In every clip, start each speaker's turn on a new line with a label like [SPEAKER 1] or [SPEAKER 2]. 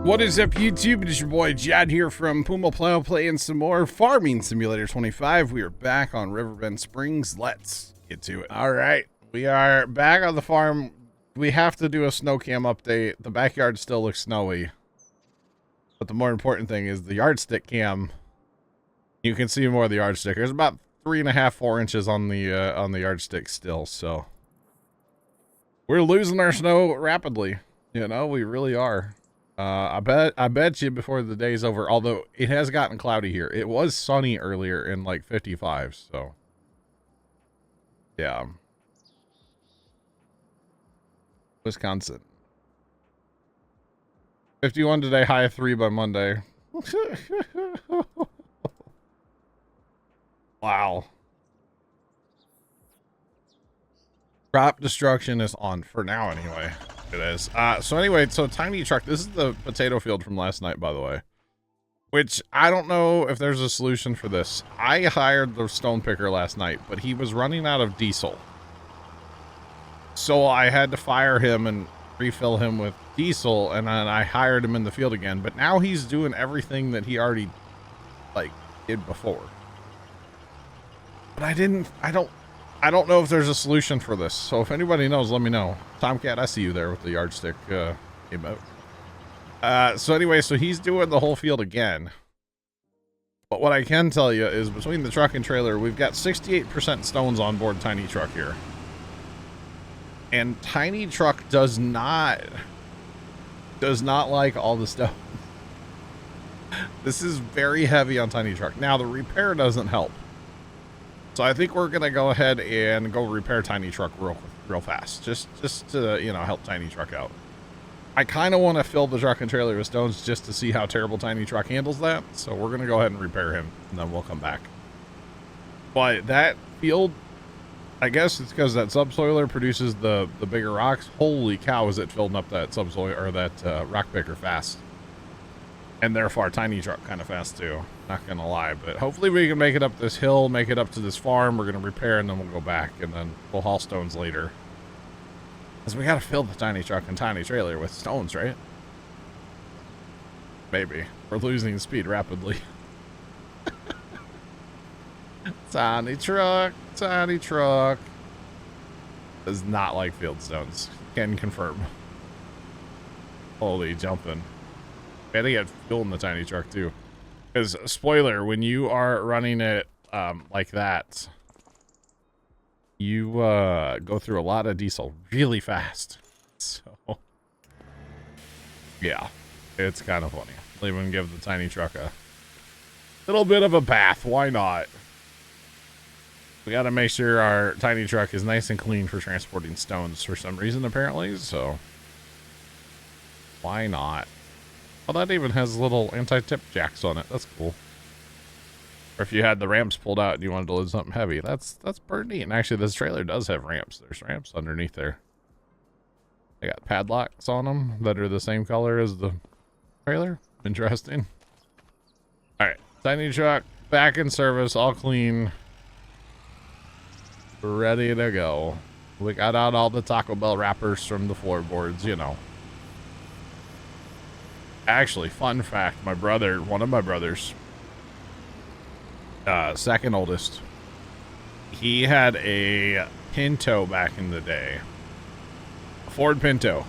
[SPEAKER 1] What is up, YouTube? It is your boy Jad here from Puma Plow, playing some more Farming Simulator 25. We are back on Riverbend Springs. Let's get to it. All right, we are back on the farm. We have to do a snow cam update. The backyard still looks snowy, but the more important thing is the yardstick cam. You can see more of the yardstick. There's about 3.5, 4 inches on the yardstick still, so we're losing our snow rapidly. You know, we really are. I bet you before the day's over, although it has gotten cloudy here. It was sunny earlier in like 55, so yeah. Wisconsin. 51 today, high of 3 by Monday. Wow. Crop destruction is on for now anyway. It is. So anyway, so tiny truck. This is the potato field from last night, by the way. Which I don't know if there's a solution for this. I hired the stone picker last night, but he was running out of diesel. So I had to fire him and refill him with diesel, and then I hired him in the field again. But now he's doing everything that he already did before. But I don't know if there's a solution for this, so if anybody knows, let me know. Tomcat, I see you there with the yardstick emote. So anyway, so he's doing the whole field again. But what I can tell you is between the truck and trailer, we've got 68% stones on board Tiny Truck here. And Tiny Truck does not like all the stones. This is very heavy on Tiny Truck. Now, the repair doesn't help. So I think we're going to go ahead and go repair Tiny Truck real fast. Just to, you know, help Tiny Truck out. I kind of want to fill the truck and trailer with stones just to see how terrible Tiny Truck handles that. So we're going to go ahead and repair him, and then we'll come back. But that field, I guess it's because that subsoiler produces the bigger rocks. Holy cow, is it filling up that subsoiler, or that rock picker fast. And therefore, Tiny Truck kind of fast too. Not gonna lie, but hopefully we can make it up this hill, make it up to this farm. We're gonna repair, and then we'll go back, and then we'll haul stones later. Because we gotta fill the Tiny Truck and Tiny Trailer with stones, right? Maybe. We're losing speed rapidly. Tiny Truck does not like field stones. Can confirm. Holy jumping. I had to get fuel in the Tiny Truck too. Because, spoiler, when you are running it like that, you go through a lot of diesel really fast. So, yeah, it's kind of funny. I'll even give the Tiny Truck a little bit of a bath. Why not? We got to make sure our Tiny Truck is nice and clean for transporting stones for some reason, apparently. So, why not? Well, that even has little anti-tip jacks on it. That's cool. Or if you had the ramps pulled out and you wanted to load something heavy, that's pretty neat. And actually, this trailer does have ramps. There's ramps underneath there. They got padlocks on them that are the same color as the trailer. Interesting. All right, Tiny Truck back in service, all clean, ready to go. We got out all the Taco Bell wrappers from the floorboards, you know. Actually, fun fact, one of my brothers, second oldest, he had a Pinto back in the day, a Ford Pinto.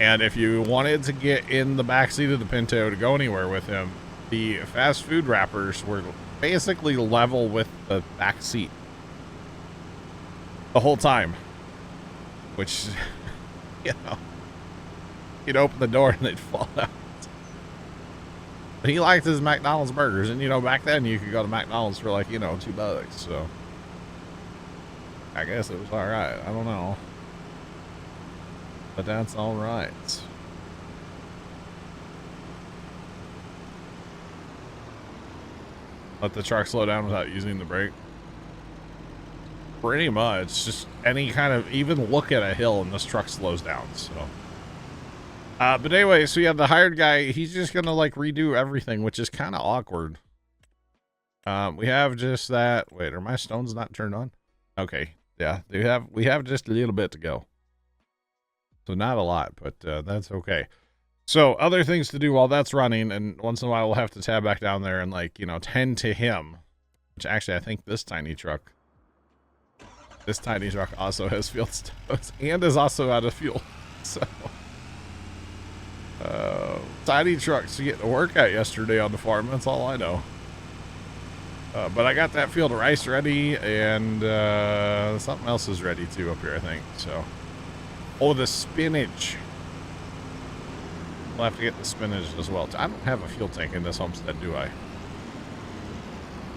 [SPEAKER 1] And if you wanted to get in the back seat of the Pinto to go anywhere with him, the fast food wrappers were basically level with the back seat the whole time, which, you know, you'd open the door and they'd fall out. But he liked his McDonald's burgers, and you know, back then you could go to McDonald's for like, you know, $2, so I guess it was all right. I don't know, but that's all right. Let the truck slow down without using the brake. Pretty much, just any kind of, even look at a hill and this truck slows down, so. But anyway, so yeah, the hired guy, he's just gonna like redo everything, which is kind of awkward. We have just that. Wait, are my stones not turned on? Okay, yeah, we have just a little bit to go. So not a lot, but that's okay. So other things to do while that's running, and once in a while we'll have to tab back down there and, like, you know, tend to him. Which actually I think this tiny truck also has field stoves and is also out of fuel. So tiny trucks getting a workout yesterday on the farm, that's all I know. But I got that field of rice ready, and something else is ready too up here, I think. So, oh, the spinach. We'll have to get the spinach as well. I don't have a fuel tank in this homestead, do I?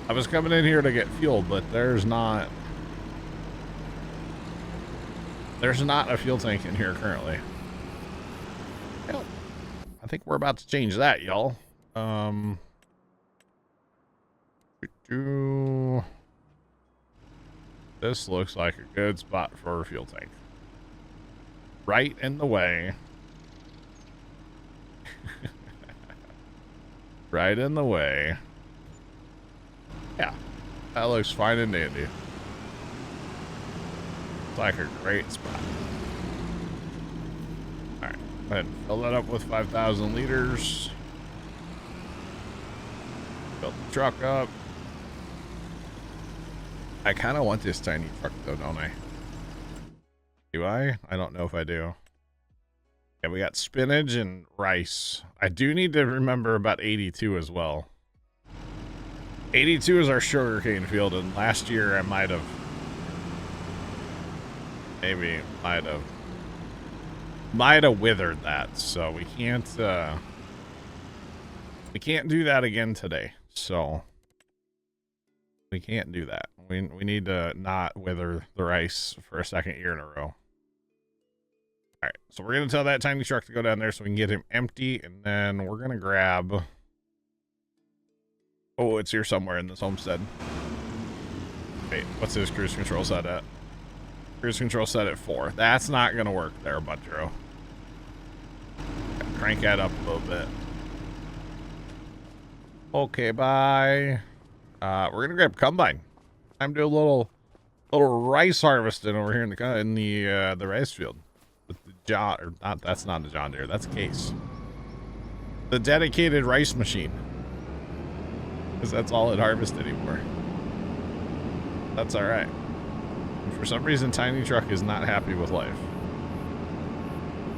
[SPEAKER 1] I was coming in here to get fuel, but there's not a fuel tank in here currently. Hell, I think we're about to change that, y'all. This looks like a good spot for a fuel tank. Right in the way. Right in the way. Yeah, that looks fine and dandy. It's like a great spot. Alright, go ahead and fill that up with 5,000 liters. Fill the truck up. I kind of want this tiny truck though, don't I? Do I? I don't know if I do. Yeah, we got spinach and rice. I do need to remember about 82 as well. 82 is our sugarcane field, and last year I might have withered that, so we can't do that again today. So we can't do that. We need to not wither the rice for a second year in a row. All right, so we're gonna tell that tiny truck to go down there so we can get him empty, and then we're gonna grab. Oh, it's here somewhere in this homestead. Wait, what's his cruise control set at? Cruise control set at 4. That's not gonna work there, Budro. Crank that up a little bit. Okay, bye. We're gonna grab combine. Time to do a little rice harvesting over here in the rice field. With the John, or not? That's not the John Deere. That's a Case. The dedicated rice machine. Because that's all it harvests anymore. That's all right. And for some reason, Tiny Truck is not happy with life.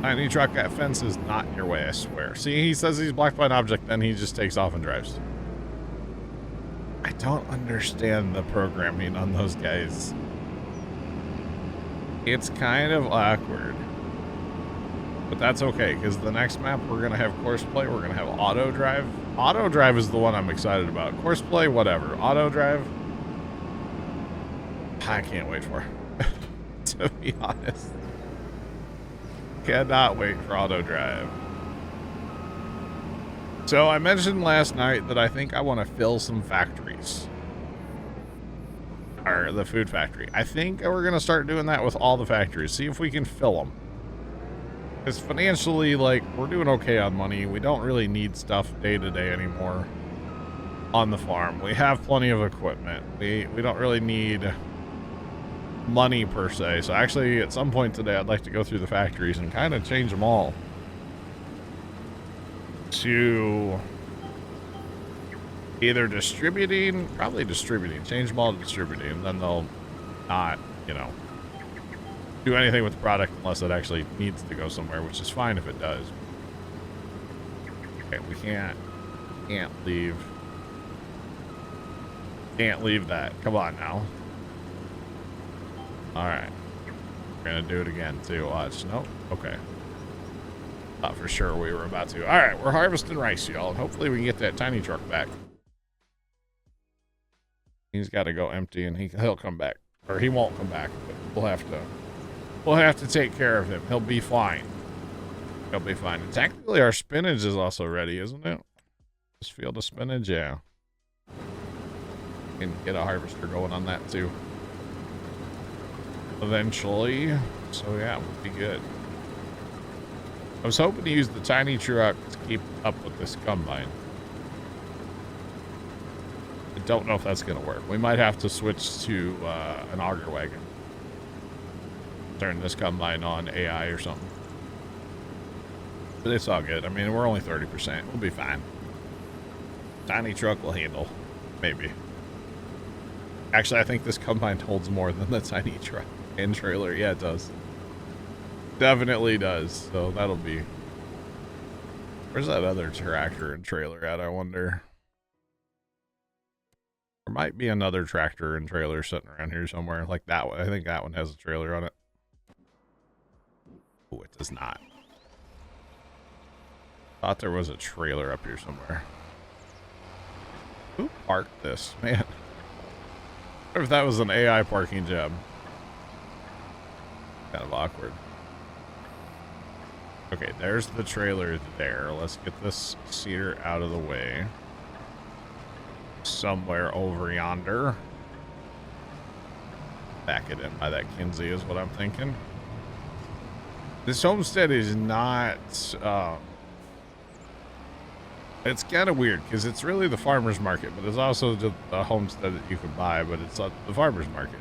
[SPEAKER 1] Tiny Truck, that fence is not in your way, I swear. See, he says he's blocked by an object, then he just takes off and drives. I don't understand the programming on those guys. It's kind of awkward. But that's okay, because the next map we're going to have course play, we're going to have auto drive. Auto drive is the one I'm excited about. Course play, whatever. Auto drive, I can't wait for it, to be honest. Cannot wait for auto drive. So I mentioned last night that I think I want to fill some factories. Or the food factory. I think we're going to start doing that with all the factories. See if we can fill them. Because financially, like, we're doing okay on money. We don't really need stuff day to day anymore on the farm. We have plenty of equipment. We don't really need money per se. So actually, at some point today, I'd like to go through the factories and kind of change them all to either distributing, change them all to distributing, and then they'll not, you know, do anything with the product unless it actually needs to go somewhere, which is fine if it does. Okay, we can't leave that. Come on now. All right, we're gonna do it again too. Watch. Nope. Okay. Thought for sure we were about to. All right, we're harvesting rice, y'all. Hopefully we can get that tiny truck back. He's got to go empty, and he'll come back, or he won't come back. But we'll have to take care of him. He'll be fine. He'll be fine. And technically, our spinach is also ready, isn't it? This field of spinach, yeah. Can get a harvester going on that too. Eventually. So yeah, we'll be good. I was hoping to use the tiny truck to keep up with this combine. I don't know if that's going to work. We might have to switch to an auger wagon. Turn this combine on AI or something. But it's all good. I mean, we're only 30%. We'll be fine. Tiny truck will handle. Maybe. Actually, I think this combine holds more than the tiny truck and trailer. Yeah, it does. Definitely does. So that'll be... Where's that other tractor and trailer at, I wonder? There might be another tractor and trailer sitting around here somewhere. Like that one. I think that one has a trailer on it. Oh, it does not. Thought there was a trailer up here somewhere. Who parked this? Man. What if that was an AI parking job? Kind of awkward. Okay, there's the trailer there. Let's get this cedar out of the way. Somewhere over yonder. Back it in by that Kinsey is what I'm thinking. This homestead is not... it's kind of weird because it's really the farmer's market, but it's also just a homestead that you can buy, but it's the farmer's market.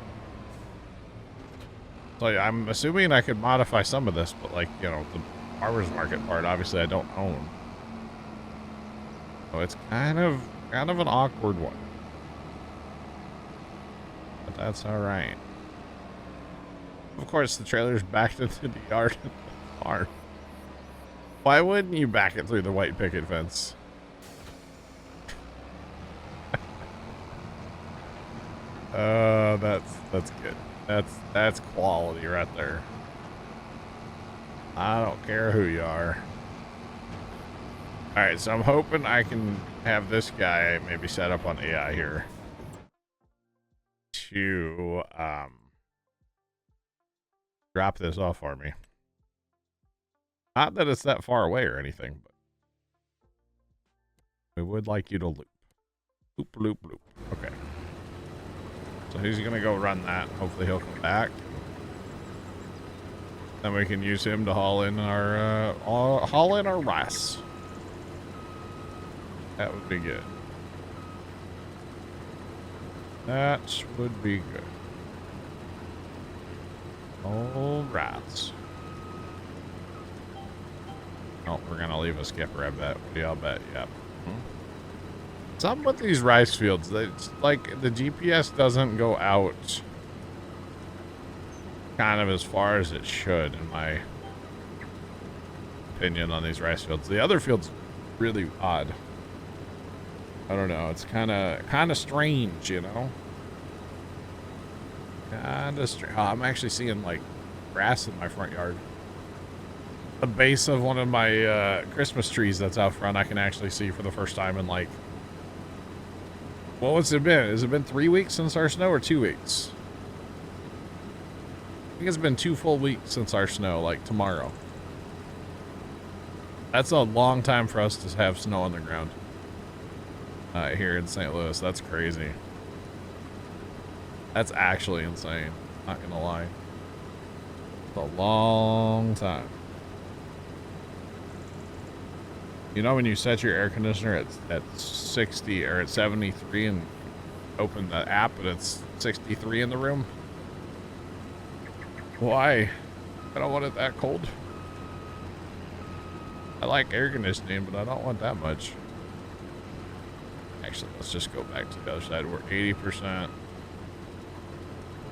[SPEAKER 1] So I'm assuming I could modify some of this, but like, you know, the farmer's market part, obviously I don't own. So it's kind of an awkward one. But that's all right. Of course, the trailer's backed into the yard at the farm. Why wouldn't you back it through the white picket fence? That's good. That's quality right there. I don't care who you are. All right, so I'm hoping I can have this guy maybe set up on AI here to drop this off for me. Not that it's that far away or anything, but we would like you to loop. Loop, loop, loop. Okay. So he's going to go run that. Hopefully he'll come back. Then we can use him to haul in our rice. That would be good. That would be good. All right. Oh, we're going to leave a skipper, I bet. What do y'all bet? Yep. Something with these rice fields, it's like the GPS doesn't go out kind of as far as it should, in my opinion, on these rice fields. The other field's really odd. I don't know. It's kind of strange, you know. Kind of strange. Oh, I'm actually seeing like grass in my front yard. The base of one of my Christmas trees that's out front, I can actually see for the first time in like. Well, what's it been? Has it been 3 weeks since our snow or 2 weeks? I think it's been 2 full weeks since our snow, like tomorrow. That's a long time for us to have snow on the ground. Here in St. Louis. That's crazy. That's actually insane. Not gonna lie. It's a long time. You know when you set your air conditioner at 60 or at 73 and open the app and it's 63 in the room? Why? I don't want it that cold. I like air conditioning, but I don't want that much. Actually, let's just go back to the other side. We're 80%.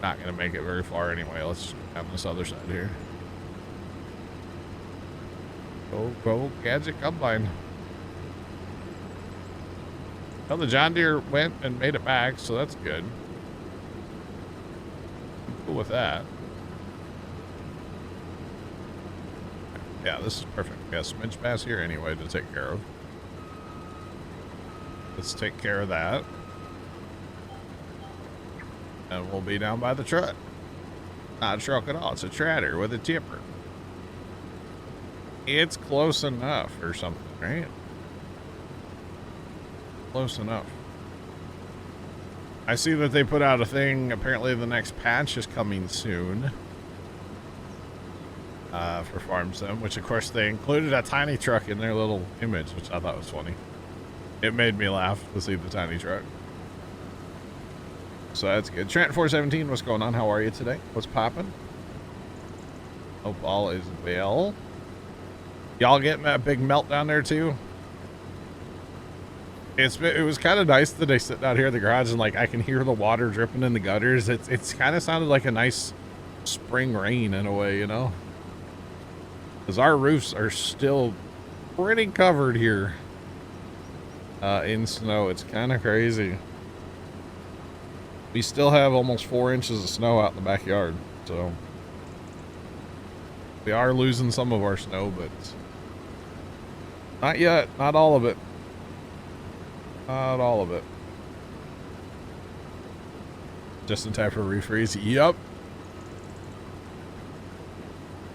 [SPEAKER 1] Not going to make it very far anyway. Let's just go down this other side here. Go, Gadget Combine. Well, the John Deere went and made it back, so that's good. I'm cool with that. Yeah, this is perfect. We got a smidge pass here anyway to take care of. Let's take care of that. And we'll be down by the truck. Not a truck at all. It's a tractor with a tipper. It's close enough or something, right? Close enough. I see that they put out a thing. Apparently the next patch is coming soon. For Farm Sim, which of course they included a tiny truck in their little image, which I thought was funny. It made me laugh to see the tiny truck. So that's good. Trent 417, what's going on? How are you today? What's popping? Hope all is well. Y'all getting that big melt down there too? It was kind of nice that I sit down here in the garage and like I can hear the water dripping in the gutters. It's kind of sounded like a nice spring rain in a way, you know? Because our roofs are still pretty covered here in snow. It's kind of crazy. We still have almost 4 inches of snow out in the backyard, so we are losing some of our snow, but not yet. Not all of it. Not all of it. Just in time for a refreeze. Yep.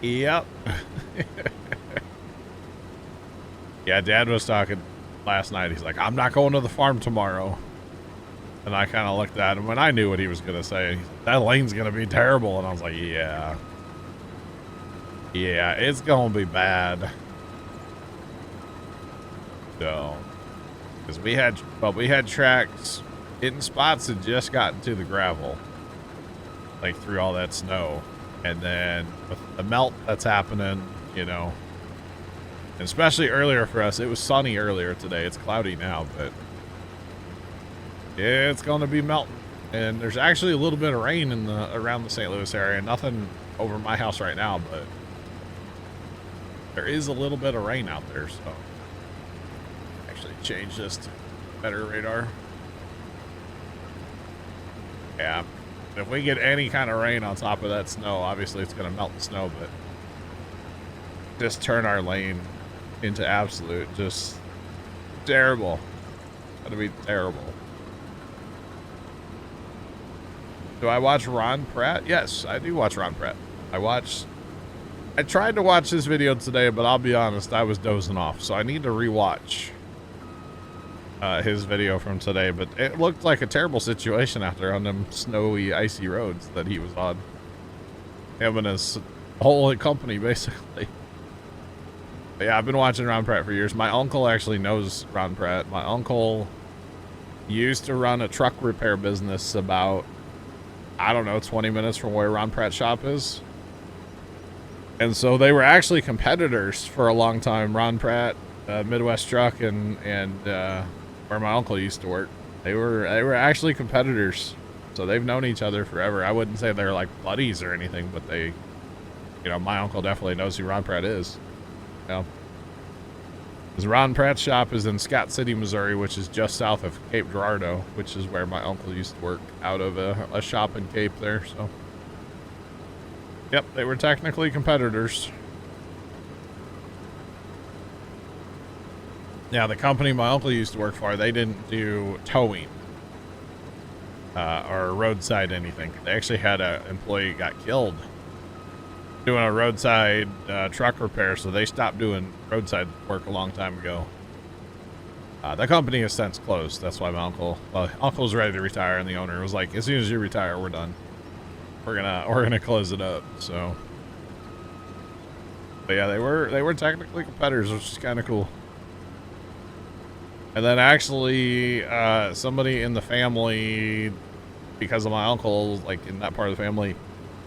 [SPEAKER 1] Yep. Yeah, Dad was talking last night. He's like, I'm not going to the farm tomorrow. And I kind of looked at him and I knew what he was going to say. That lane's going to be terrible. And I was like, yeah. Yeah, it's going to be bad. So, because we had tracks hitting spots that just got into the gravel. Like through all that snow. And then with the melt that's happening, you know. And especially earlier for us. It was sunny earlier today. It's cloudy now, but yeah, it's going to be melting. And there's actually a little bit of rain in around the St. Louis area. Nothing over my house right now, but there is a little bit of rain out there. So actually change this to better radar. Yeah, if we get any kind of rain on top of that snow, obviously it's going to melt the snow, but just turn our lane into absolute just terrible. It's going to be terrible. Do I watch Ron Pratt? Yes, I do watch Ron Pratt. I tried to watch this video today, but I'll be honest, I was dozing off. So I need to rewatch his video from today. But it looked like a terrible situation out there on them snowy, icy roads that he was on. Him and his whole company, basically. But yeah, I've been watching Ron Pratt for years. My uncle actually knows Ron Pratt. My uncle used to run a truck repair business about, I don't know, 20 minutes from where Ron Pratt's shop is. And so they were actually competitors for a long time. Ron Pratt, Midwest Truck, and where my uncle used to work. They were actually competitors. So they've known each other forever. I wouldn't say they're like buddies or anything, but they, you know, my uncle definitely knows who Ron Pratt is. You know, because Ron Pratt's shop is in Scott City, Missouri, which is just south of Cape Girardeau, which is where my uncle used to work out of a shop in Cape there. So, yep, they were technically competitors. Now, the company my uncle used to work for, they didn't do towing or roadside anything. They actually had an employee who got killed doing a roadside truck repair, so they stopped doing roadside work a long time ago. The company has since closed. That's why my uncle was ready to retire, and the owner was like, as soon as you retire, we're done. We're gonna close it up. So, but yeah, they were technically competitors, which is kind of cool. And then actually, somebody in the family, because of my uncle, like in that part of the family,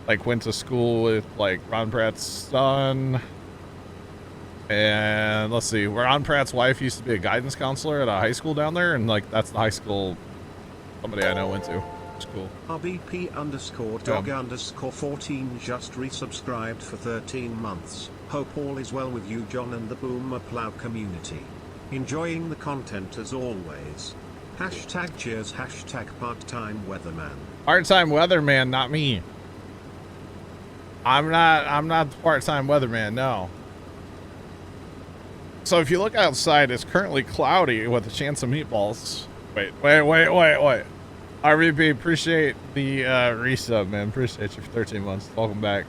[SPEAKER 1] like went to school with like Ron Pratt's son. And let's see, Ron Pratt's wife used to be a guidance counselor at a high school down there, and like that's the high school somebody I know went to. It's cool.
[SPEAKER 2] RBP_dog_14 just resubscribed for 13 months. Hope all is well with you, John, and the Puma Plow community. Enjoying the content as always. Hashtag cheers, hashtag part-time weatherman.
[SPEAKER 1] Part-time weatherman, not me. I'm not the part-time weatherman, no. So if you look outside, it's currently cloudy with a chance of meatballs. Wait. RVP, appreciate the resub, man. Appreciate you for 13 months. Welcome back.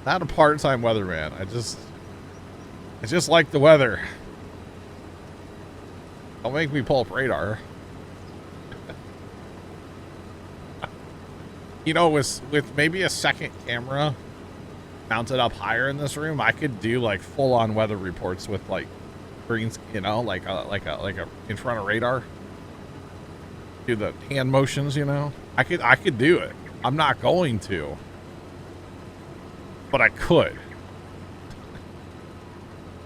[SPEAKER 1] Not a part-time weatherman. I just like the weather. Don't make me pull up radar. You know, with maybe a second camera mounted up higher in this room, I could do like full-on weather reports with like greens, you know, like a in front of radar. Do the hand motions, you know. I could do it. I'm not going to, but I could.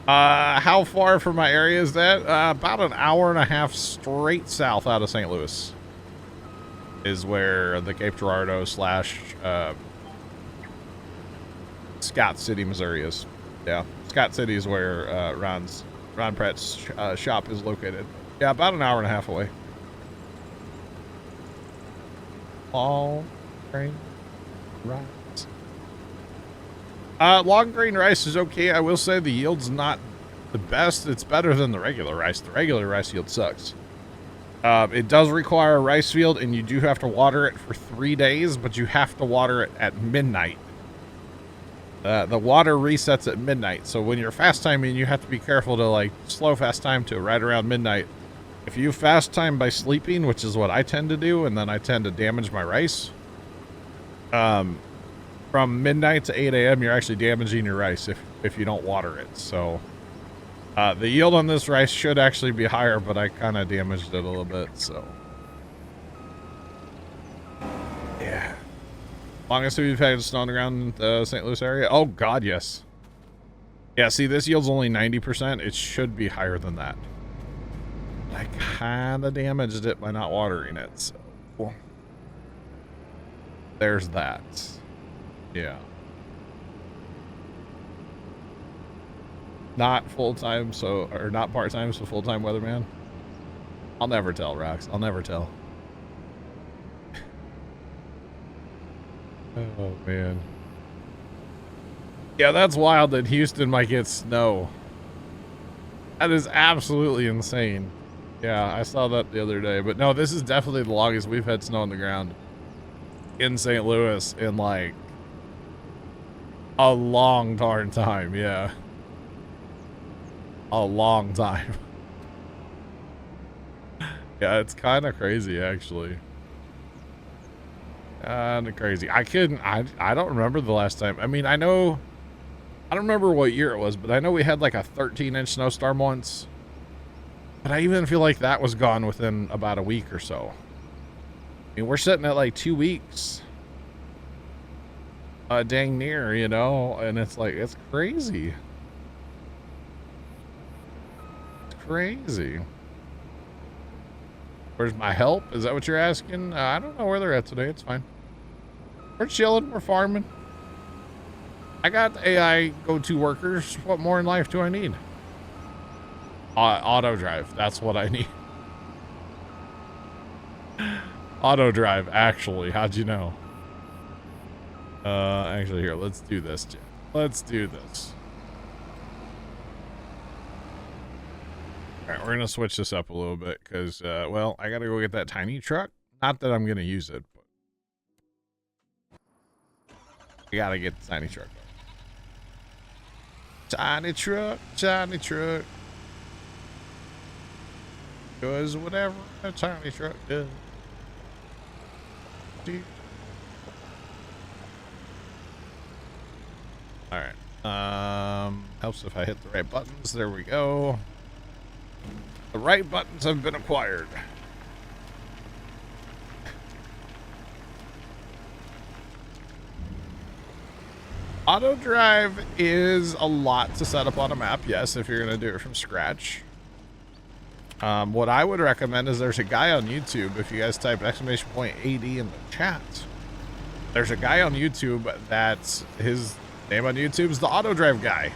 [SPEAKER 1] How far from my area is that? About an hour and a half straight south out of St. Louis is where the Cape Girardeau / Scott City, Missouri is. Yeah, Scott City is where Ron Pratt's shop is located. Yeah, about an hour and a half away. All grain rice. Long grain rice is okay. I will say the yield's not the best. It's better than the regular rice. The regular rice yield sucks. It does require a rice field, and you do have to water it for 3 days, but you have to water it at midnight. The water resets at midnight, so when you're fast timing, you have to be careful to like slow fast time to right around midnight. If you fast time by sleeping, which is what I tend to do, and then I tend to damage my rice, from midnight to 8 a.m., you're actually damaging your rice if you don't water it. So the yield on this rice should actually be higher, but I kind of damaged it a little bit. So yeah, longest we've had snow on the ground in the St. Louis area. Oh God, yes. Yeah, see, this yield's only 90%. It should be higher than that. I kind of damaged it by not watering it. So there's that. Yeah. Not full-time, or not part-time, so full-time weatherman. I'll never tell, Rox. I'll never tell. Oh, man. Yeah, that's wild that Houston might get snow. That is absolutely insane. Yeah, I saw that the other day. But no, this is definitely the longest we've had snow on the ground in St. Louis in, like, a long darn time. Yeah. A long time. Yeah, it's kind of crazy, actually. Kind of crazy. I don't remember the last time. I mean, I don't remember what year it was, but I know we had like a 13-inch snowstorm once. But I even feel like that was gone within about a week or so. I mean, we're sitting at like 2 weeks. Dang near, you know, and it's like, it's crazy. It's crazy. Where's my help? Is that what you're asking? I don't know where they're at today. It's fine. We're chilling. We're farming. I got AI go-to workers. What more in life do I need? Auto drive. That's what I need. Auto drive, actually. How'd you know? Actually, here, let's do this, Jim. Let's do this. All right, we're going to switch this up a little bit because, well, I got to go get that tiny truck. Not that I'm going to use it, but I got to get the tiny truck. Tiny truck, tiny truck. Does whatever a tiny truck does. All right. Helps if I hit the right buttons. There we go. The right buttons have been acquired. Auto drive is a lot to set up on a map, yes, if you're going to do it from scratch. What I would recommend is there's a guy on YouTube, if you guys type !AD in the chat. There's a guy on YouTube that's his name on YouTube is the Auto Drive Guy.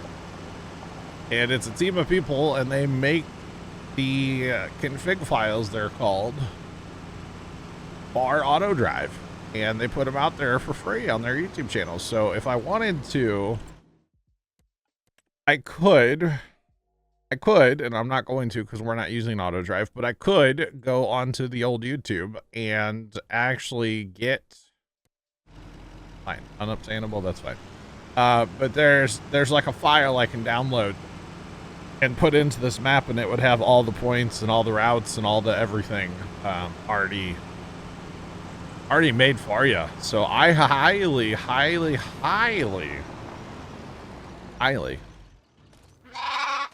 [SPEAKER 1] And it's a team of people, and they make the config files, they're called, for Auto Drive. And they put them out there for free on their YouTube channel. So if I wanted to, I could, and I'm not going to because we're not using Auto Drive, but I could go onto the old YouTube and actually get, fine, unobtainable, that's fine. But there's like a file I can download and put into this map, and it would have all the points and all the routes and all the everything already made for you. So I highly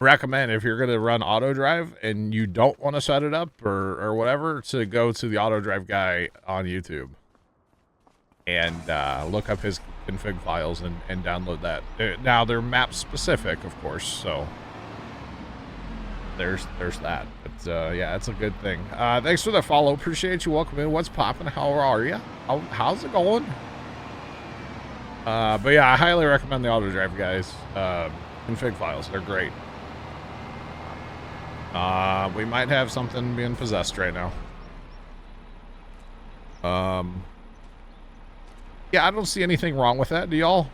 [SPEAKER 1] recommend, if you're going to run Auto Drive and you don't want to set it up or whatever, to go to the Auto Drive Guy on YouTube and look up his config files and download that. Now they're map specific, of course, so there's that. But yeah, it's a good thing. Thanks for the follow. Appreciate you. Welcome in. What's popping? How are you? How's it going? But yeah, I highly recommend the auto drive, guys. Config files, they're great. We might have something being possessed right now. Yeah, I don't see anything wrong with that. Do y'all?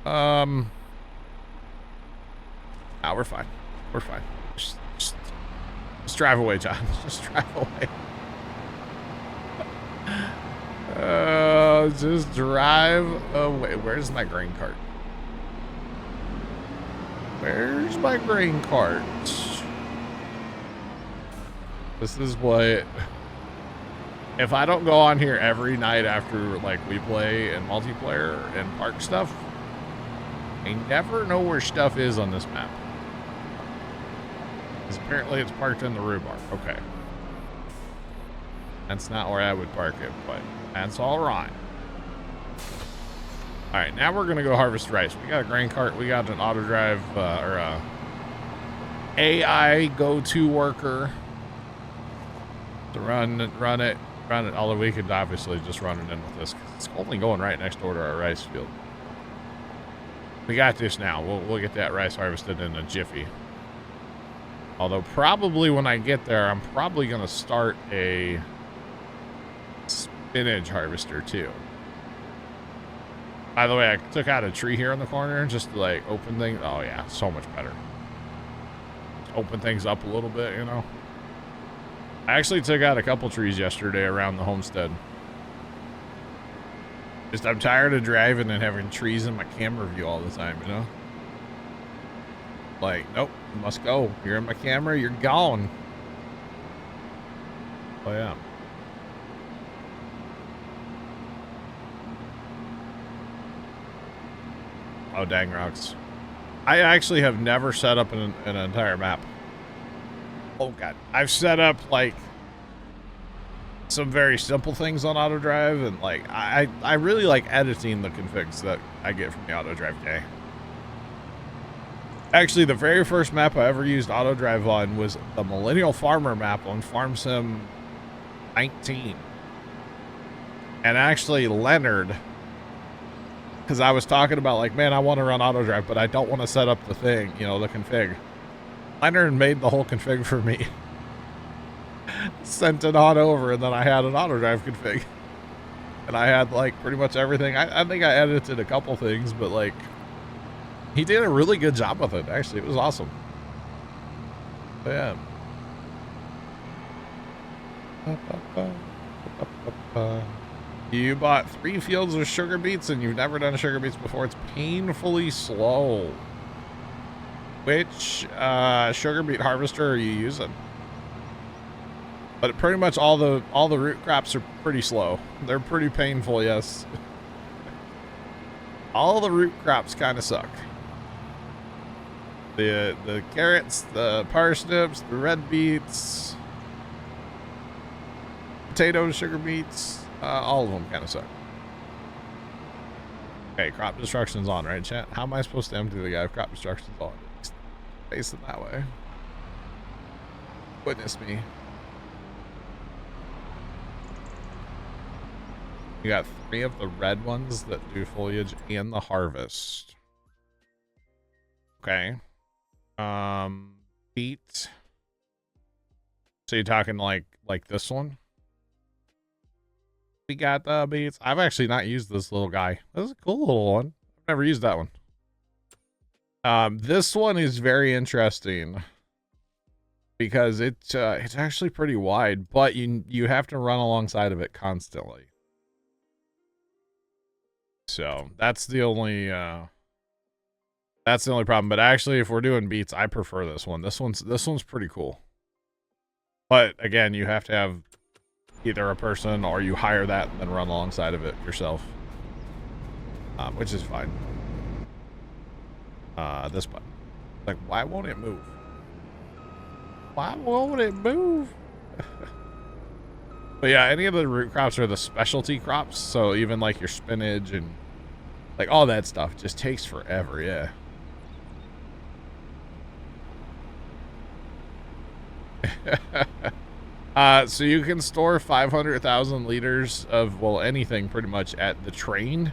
[SPEAKER 1] Nah, we're fine. We're fine. Just drive away, John. Just drive away. Just drive away. Where's my grain cart? Where's my grain cart? This is what... If I don't go on here every night after, like, we play and multiplayer and park stuff, I never know where stuff is on this map. Because apparently it's parked in the rhubarb. Okay. That's not where I would park it, but that's all right. All right, now we're going to go harvest rice. We got a grain cart. We got an auto drive or a AI go-to worker to run it. Although we could obviously just run it in with this. It's only going right next door to our rice field. We got this now. We'll get that rice harvested in a jiffy. Although probably when I get there, I'm probably going to start a spinach harvester too. By the way, I took out a tree here in the corner just to like open things. Oh yeah, so much better. Just open things up a little bit, you know. I actually took out a couple trees yesterday around the homestead. Just I'm tired of driving and having trees in my camera view all the time, you know? Like, nope, you must go. You're in my camera, you're gone. Oh yeah. Oh, dang rocks. I actually have never set up an entire map. Oh god, I've set up like some very simple things on auto drive, and like I really like editing the configs that I get from the auto drive day. Actually, the very first map I ever used auto drive on was the Millennial Farmer map on Farm Sim 19. And actually Leonard, because I was talking about like, man, I want to run auto drive, but I don't want to set up the thing, you know, the config. Leonard made the whole config for me. Sent it on over, and then I had an auto drive config. And I had like pretty much everything. I think I edited a couple things, but like he did a really good job with it. Actually, it was awesome. But yeah. You bought 3 fields of sugar beets and you've never done sugar beets before. It's painfully slow. Which sugar beet harvester are you using? But pretty much all the root crops are pretty slow. They're pretty painful, yes. All the root crops kind of suck. The carrots, the parsnips, the red beets, potatoes, sugar beets, all of them kind of suck. Okay, crop destruction's on, right, chat? How am I supposed to empty the guy if crop destruction's on? Face it that way. Witness me. You got 3 of the red ones that do foliage and the harvest. Okay. Beet. So you're talking like this one? We got the beets. I've actually not used this little guy. This is a cool little one. I've never used that one. This one is very interesting because it's actually pretty wide, but you have to run alongside of it constantly. So that's the only problem. But actually, if we're doing beets, I prefer this one. This one's pretty cool. But again, you have to have either a person or you hire that and then run alongside of it yourself, which is fine. This button. Like, why won't it move? Why won't it move? But yeah, any of the root crops are the specialty crops. So even like your spinach and like all that stuff just takes forever. Yeah. So you can store 500,000 liters of, well, anything pretty much at the train.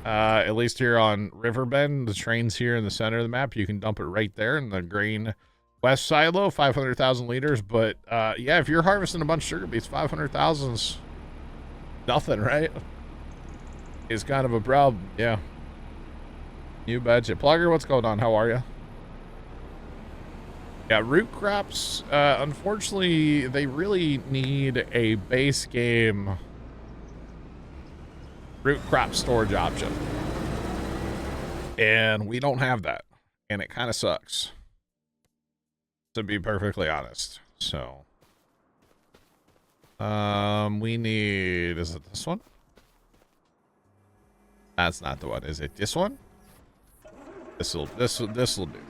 [SPEAKER 1] At least here on Riverbend, the train's here in the center of the map. You can dump it right there in the grain west silo, 500,000 liters. But yeah, if you're harvesting a bunch of sugar beets, 500,000's nothing, right? It's kind of a problem, yeah. You betcha. Plugger, what's going on? How are you? Yeah, root crops, unfortunately, they really need a base game root crop storage option. And we don't have that. And it kind of sucks, to be perfectly honest. So, we need, is it this one? That's not the one. Is it this one? This'll do.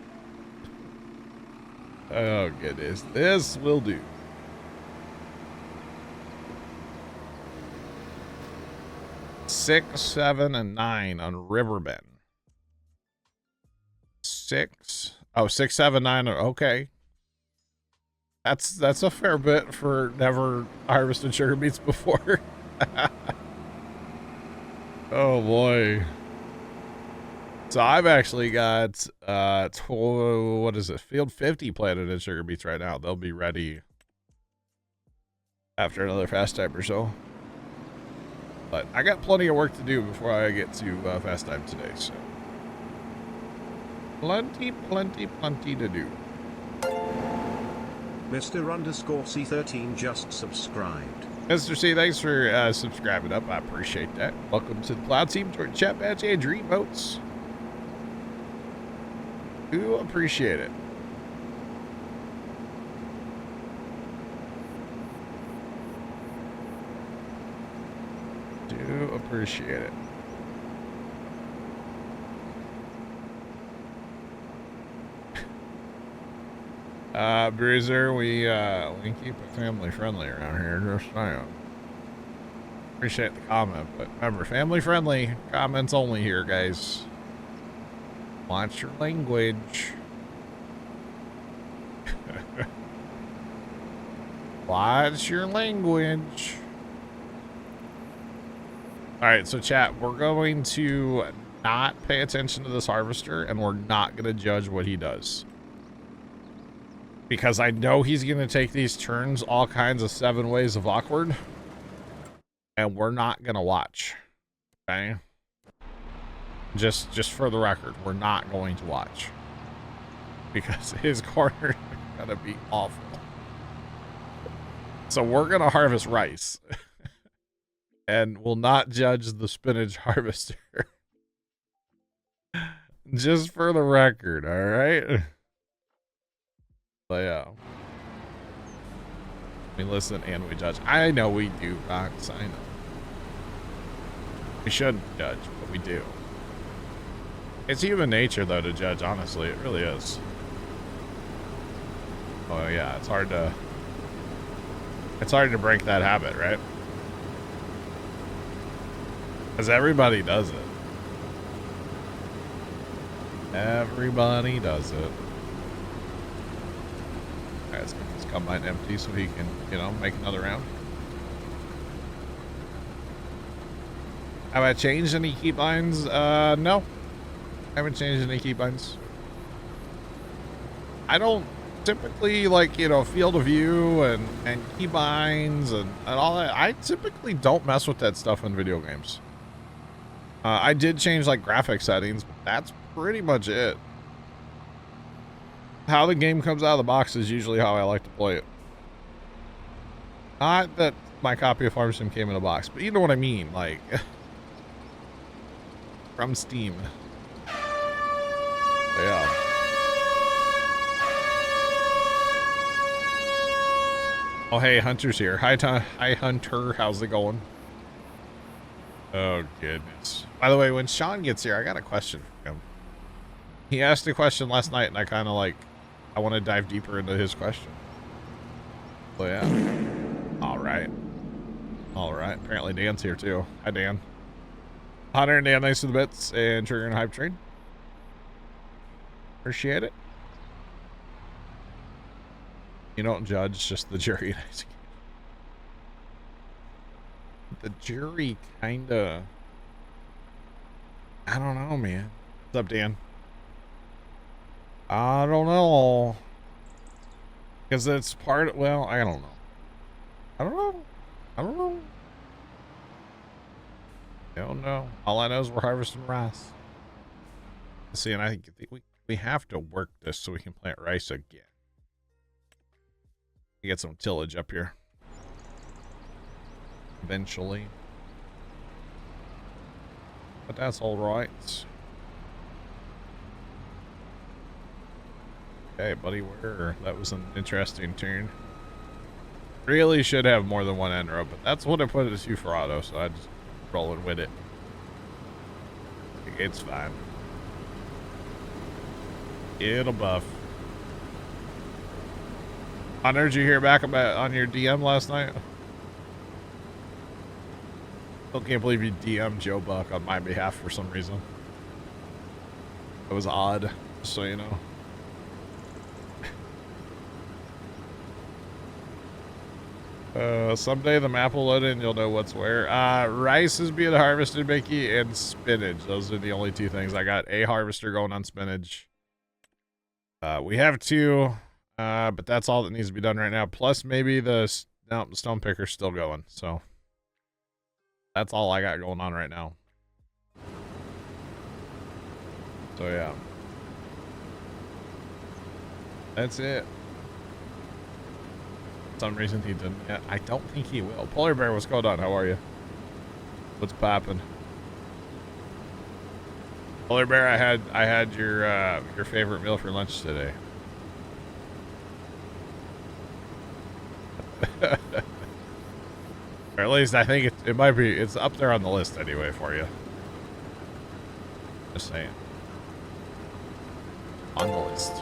[SPEAKER 1] Oh goodness, this will do. Six, 7, and 9 on Riverbend. 6, 7, 9. Okay, that's a fair bit for never harvested sugar beets before. Oh boy. So I've actually got what is it? Field 50 planted in sugar beets right now. They'll be ready after another fast time or so. But I got plenty of work to do before I get to fast time today. So plenty to do.
[SPEAKER 2] Mr. C13 just subscribed.
[SPEAKER 1] Mr. C, thanks for subscribing up. I appreciate that. Welcome to the Plow team. Chat badge and dream votes. Do appreciate it. Do appreciate it. Bruiser, we keep it family friendly around here, just saying. Appreciate the comment, but remember, family friendly comments only here, guys. Watch your language. Watch your language. Alright, so chat, we're going to not pay attention to this harvester, and we're not going to judge what he does. Because I know he's going to take these turns all kinds of 7 ways of awkward. And we're not going to watch. Okay? Just for the record, we're not going to watch. Because his corner is going to be awful. So we're going to harvest rice. And we'll not judge the spinach harvester. Just for the record, alright? So yeah. We listen and we judge. I know we do, Rox. I know. We shouldn't judge, but we do. It's human nature, though, to judge, honestly. It really is. Oh, yeah. It's hard to break that habit, right? Because everybody does it. Everybody does it. Alright, let's get this combine empty so he can, you know, make another round. Have I changed any keybinds? No. I haven't changed any keybinds. I don't typically, like, you know, field of view and keybinds and all that. I typically don't mess with that stuff in video games. I did change, like, graphic settings, but that's pretty much it. How the game comes out of the box is usually how I like to play it. Not that my copy of Farm Sim came in a box, but you know what I mean, like, from Steam. But yeah. Oh, hey, Hunter's here. Hi, Hunter. How's it going? Oh, goodness. By the way, when Sean gets here, I got a question for him. He asked a question last night, and I kind of like, I want to dive deeper into his question. So, yeah. All right. All right. Apparently, Dan's here, too. Hi, Dan. Hunter and Dan, nice to the bits, and Trigger and Hype Train. Appreciate it. You don't judge, just the jury. The jury kinda, I don't know, man. What's up, Dan? I don't know. Because it's part, well, I don't know. I don't know. I don't know. I don't know. All I know is we're harvesting rice. See, and I think we have to work this so we can plant rice again. Get some tillage up here. Eventually. But that's all right. Okay, buddy, where? That was an interesting turn. Really should have more than one end row, but that's what I put it to for auto, so I just rolling with it. It's fine. It'll buff. Hunter, did you hear back about on your DM last night? Still can't believe you DM'd Joe Buck on my behalf for some reason. It was odd, just so you know. Someday the map will load in, you'll know what's where. Rice is being harvested, Mickey, and spinach. Those are the only two things. I got a harvester going on spinach. We have two, but that's all that needs to be done right now. Plus maybe the stone picker's still going. So that's all I got going on right now. So yeah. That's it. For some reason he didn't yet. I don't think he will. Polar Bear, what's going on? How are you? What's poppin'? Polar Bear, I had your favorite meal for lunch today. Or at least I think it might be, it's up there on the list anyway for you. Just saying. On the list.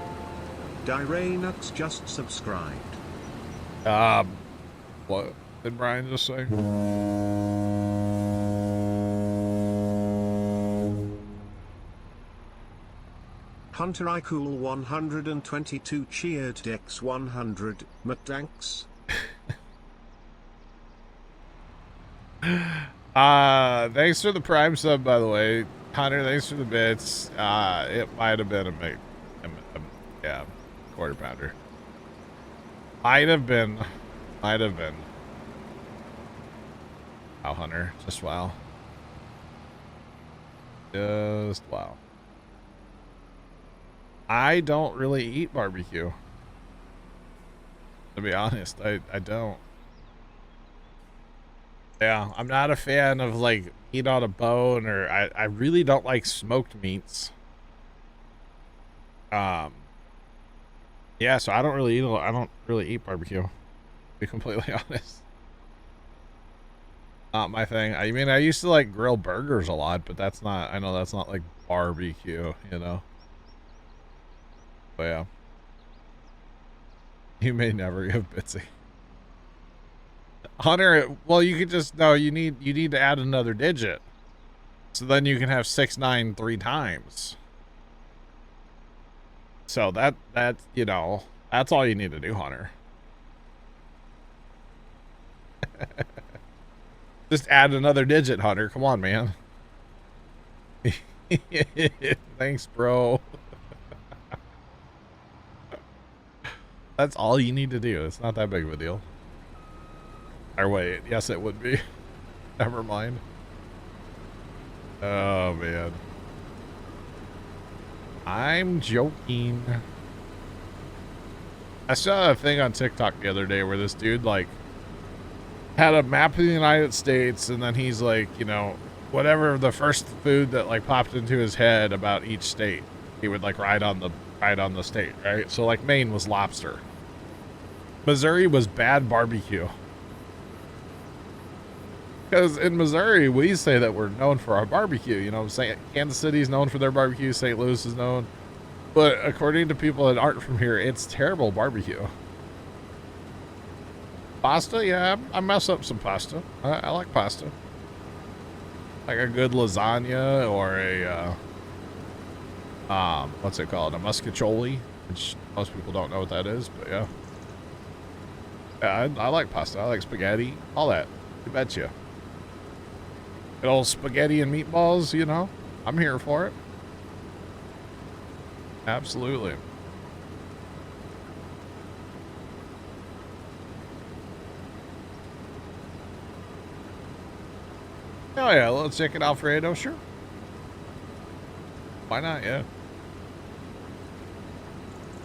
[SPEAKER 2] Dyraynux just subscribed.
[SPEAKER 1] What did Brian just say?
[SPEAKER 2] Hunter I Cool 122 cheered Dex 100, McDanks.
[SPEAKER 1] Thanks for the Prime sub, by the way. Hunter, thanks for the bits. It might have been yeah, quarter pounder. Might have been. Wow, Hunter. Just wow. Just wow. I don't really eat barbecue. To be honest, I don't. Yeah, I'm not a fan of like meat on a bone, or I really don't like smoked meats. Yeah, so I don't really eat barbecue, to be completely honest. Not my thing. I mean, I used to like grill burgers a lot, but that's not, I know that's not like barbecue, you know. But yeah. You may never give Bitsy. Hunter, well, you could just, no, you need to add another digit. So then you can have 6-9 3 times. So that, you know, that's all you need to do, Hunter. Just add another digit, Hunter. Come on, man. Thanks, bro. That's all you need to do. It's not that big of a deal. Or wait, yes, it would be. Never mind. Oh, man. I'm joking. I saw a thing on TikTok the other day where this dude, like, had a map of the United States, and then he's like, you know, whatever the first food that, like, popped into his head about each state, he would, like, ride on the state, right? So, like, Maine was lobster. Missouri was bad barbecue. Because in Missouri, we say that we're known for our barbecue. You know what I'm saying? Kansas City's known for their barbecue. St. Louis is known. But according to people that aren't from here, it's terrible barbecue. Pasta? Yeah, I mess up some pasta. I like pasta. Like a good lasagna or a, what's it called? A muscatoli, which most people don't know what that is, but yeah. I like pasta. I like spaghetti. All that. You betcha. Good old spaghetti and meatballs, you know. I'm here for it. Absolutely. Oh yeah, let's check it Alfredo, sure. Why not? Yeah.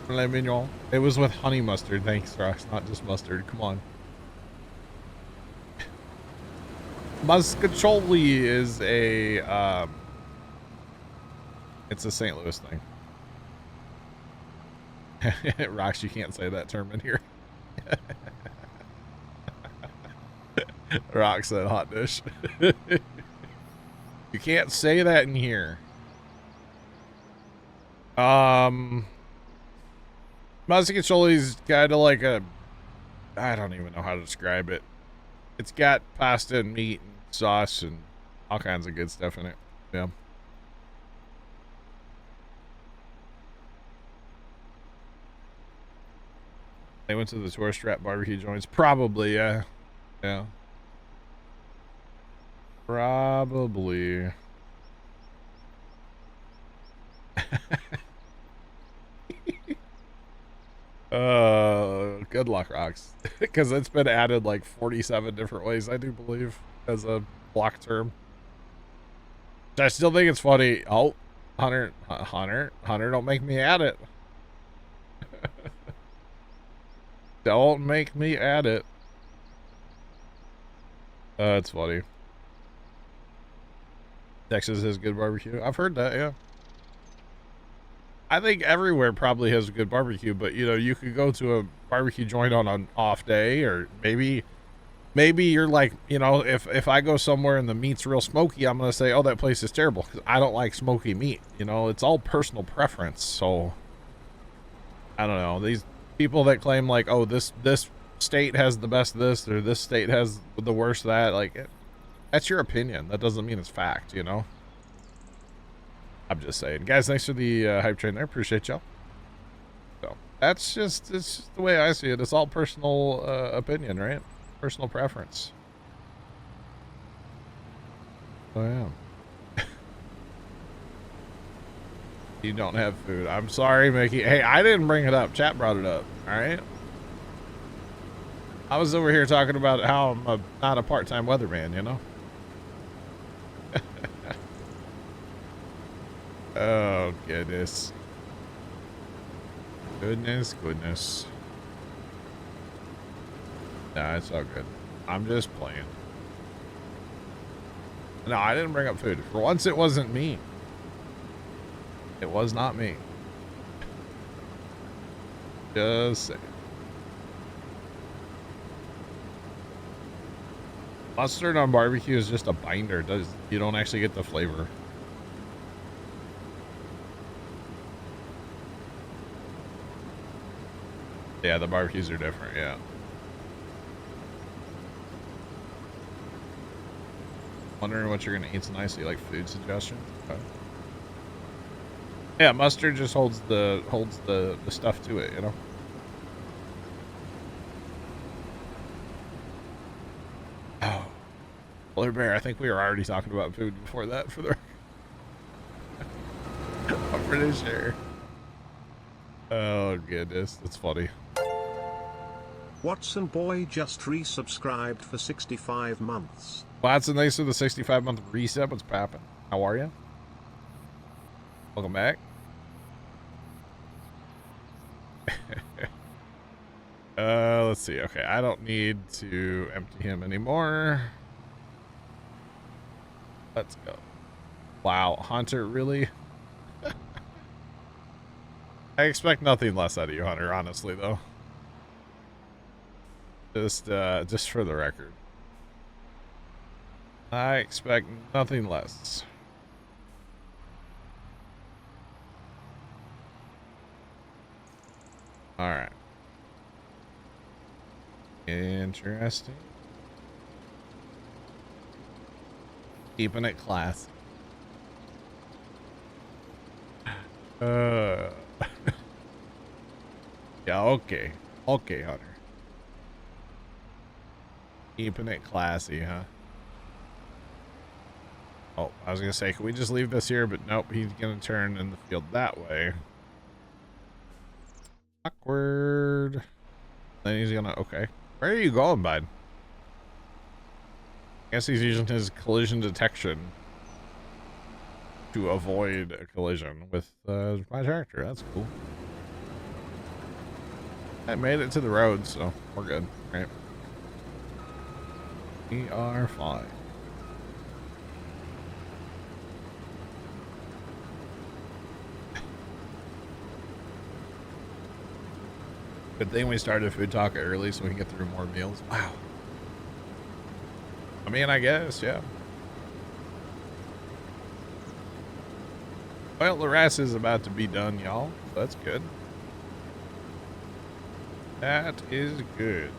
[SPEAKER 1] Filet mignon. It was with honey mustard. Thanks, Rox. Not just mustard. Come on. Muscatoli is a it's a St. Louis thing. Rox, you can't say that term in here. Rox said hot dish. You can't say that in here. Muscatoli's kind of like a, I don't even know how to describe it. It's got pasta and meat and sauce and all kinds of good stuff in it. Yeah. They went to the tourist trap barbecue joints. Probably, yeah. Yeah. Probably. Good luck, Rox. Because it's been added like 47 different ways, I do believe, as a block term. I still think it's funny. Oh, Hunter, don't make me add it. Don't make me add it. It's funny. Texas has good barbecue. I've heard that, yeah. I think everywhere probably has a good barbecue, but you know, you could go to a barbecue joint on an off day, or maybe you're like, you know, if I go somewhere and the meat's real smoky, I'm gonna say, oh, that place is terrible because I don't like smoky meat. You know, it's all personal preference. So I don't know, these people that claim like, oh, this state has the best this, or this state has the worst that, like, that's your opinion. That doesn't mean it's fact, you know. I'm just saying. Guys, thanks for the hype train there. Appreciate y'all. So, it's just the way I see it. It's all personal opinion, right? Personal preference. Oh, yeah. You don't have food. I'm sorry, Mickey. Hey, I didn't bring it up. Chat brought it up. All right? I was over here talking about how I'm not a part-time weatherman, you know? Oh, goodness. Goodness. Nah, it's all good. I'm just playing. No, I didn't bring up food. For once, it wasn't me. It was not me. Just saying. Mustard on barbecue is just a binder. You don't actually get the flavor. Yeah, the barbecues are different, yeah. Wondering what you're gonna eat tonight, so you like food suggestions? Okay. Yeah, mustard just holds the stuff to it, you know? Oh. Polar Bear, I think we were already talking about food before that for the I'm pretty sure. Oh goodness, that's funny.
[SPEAKER 2] Watson Boy just resubscribed for 65 months.
[SPEAKER 1] Watson, thanks for the 65-month reset. What's poppin'? How are you? Welcome back. Let's see. Okay, I don't need to empty him anymore. Let's go. Wow, Hunter, really? I expect nothing less out of you, Hunter, honestly, though. Just for the record. I expect nothing less. All right. Interesting. Keeping it classy. Yeah, okay. Okay, Hunter. Keeping it classy, huh? Oh, I was gonna say, can we just leave this here? But nope, he's gonna turn in the field that way. Awkward. Then he's gonna, okay. Where are you going, bud? I guess he's using his collision detection to avoid a collision with my tractor. That's cool. I made it to the road, so we're good, right? We are fine. Good thing we started Food Talk early so we can get through more meals. Wow. I mean, I guess, yeah. Well, the rest is about to be done, y'all. So that's good. That is good.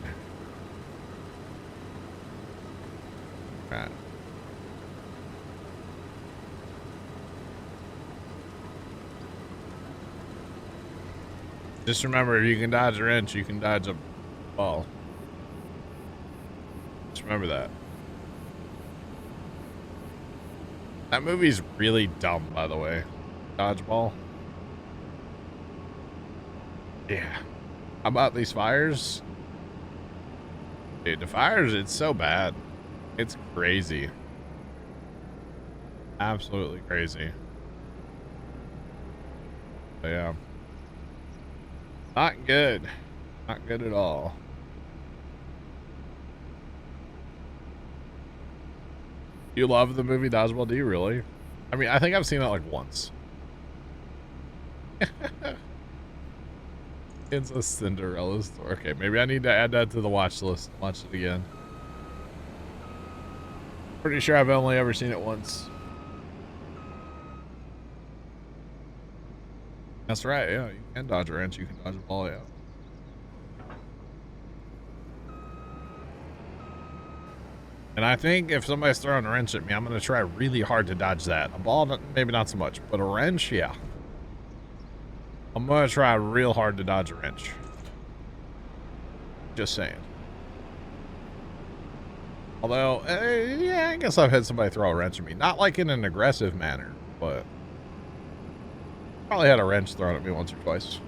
[SPEAKER 1] Right. Just remember, if you can dodge a wrench, you can dodge a ball. Just remember that. That movie's really dumb, by the way. Dodgeball. Yeah. How about these fires? Dude, the fires, it's so bad. It's crazy. Absolutely crazy. But yeah. Not good. Not good at all. You love the movie Dodgeball? Do you really? I mean, I think I've seen it like once. It's a Cinderella story. Okay, maybe I need to add that to the watch list. Watch it again. Pretty sure I've only ever seen it once. That's right, yeah. You can dodge a wrench, you can dodge a ball, yeah. And I think if somebody's throwing a wrench at me, I'm going to try really hard to dodge that. A ball, maybe not so much, but a wrench, yeah. I'm going to try real hard to dodge a wrench. Just saying. Although, yeah, I guess I've had somebody throw a wrench at me. Not like in an aggressive manner, but probably had a wrench thrown at me once or twice.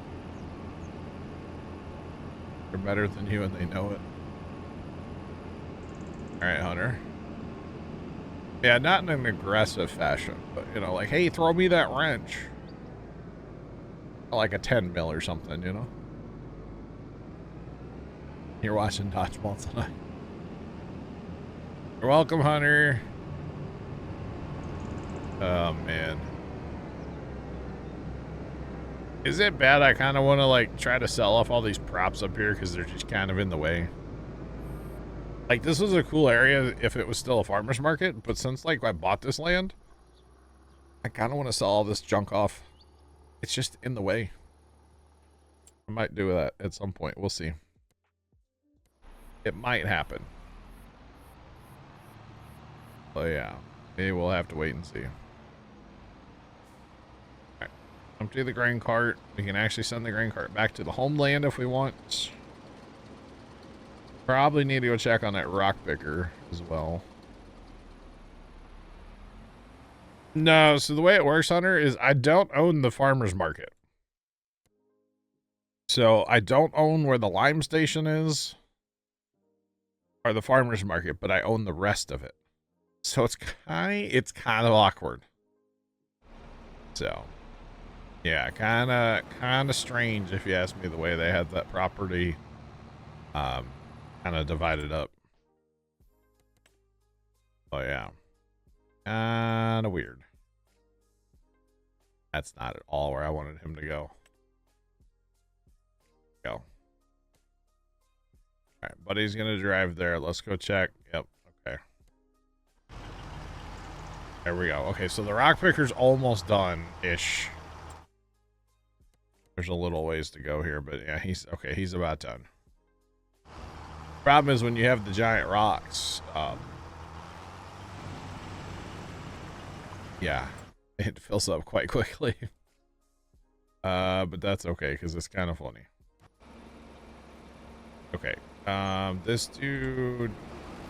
[SPEAKER 1] They're better than you and they know it. All right, Hunter. Yeah, not in an aggressive fashion, but, you know, like, hey, throw me that wrench. Like a 10 mil or something, you know? You're watching Dodgeball tonight. You're welcome, Hunter. Oh, man. Is it bad? I kind of want to, like, try to sell off all these props up here because they're just kind of in the way. Like, this was a cool area if it was still a farmer's market, but since, like, I bought this land, I kind of want to sell all this junk off. It's just in the way. I might do that at some point. We'll see. It might happen. But yeah, maybe we'll have to wait and see. Alright. Empty the grain cart. We can actually send the grain cart back to the homeland if we want. Probably need to go check on that rock picker as well. No, so the way it works, Hunter, is I don't own the farmer's market. So I don't own where the lime station is or the farmer's market, but I own the rest of it. So it's kind of awkward. So yeah, kind of strange if you ask me, the way they had that property kind of divided up. Oh yeah. Kind of weird. That's not at all where I wanted him to go. Go. All right, buddy's gonna drive there. Let's go check. Yep. Okay. There we go. Okay, so the rock picker's almost done-ish. There's a little ways to go here, but yeah, he's okay. He's about done. Problem is when you have the giant rocks, yeah, it fills up quite quickly. But that's okay because it's kind of funny. Okay, this dude,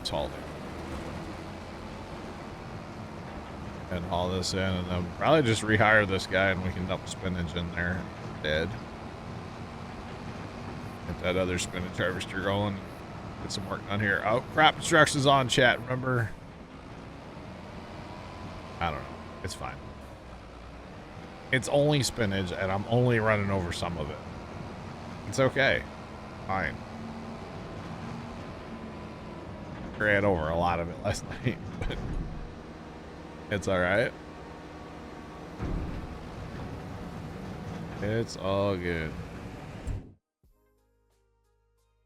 [SPEAKER 1] It's hauled in. And haul this in, and then probably just rehire this guy, and we can dump spinach in there. Dead. Get that other spinach harvester going. Get some work done here. Oh, crap instructions on, chat. Remember? I don't know. It's fine. It's only spinach, and I'm only running over some of it. It's okay. Fine. Ran over a lot of it last night, but it's all right. It's all good.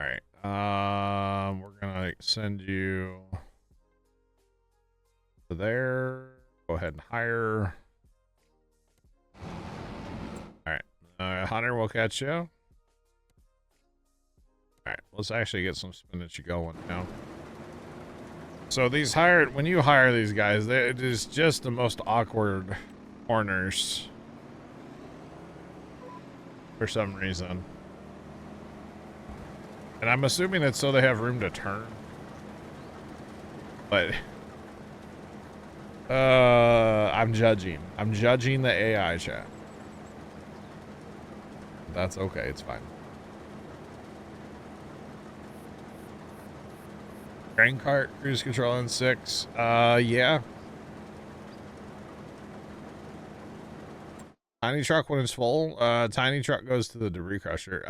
[SPEAKER 1] All right. We're gonna send you to there. Go ahead and hire. All right. Hunter, we'll catch you. All right. Let's actually get some spinach going now. So these when you hire these guys, it is just the most awkward corners for some reason. And I'm assuming it's so they have room to turn. But I'm judging the AI chat. That's okay, it's fine. Grain cart, cruise control in 6. Yeah. Tiny truck when it's full. Tiny truck goes to the debris crusher.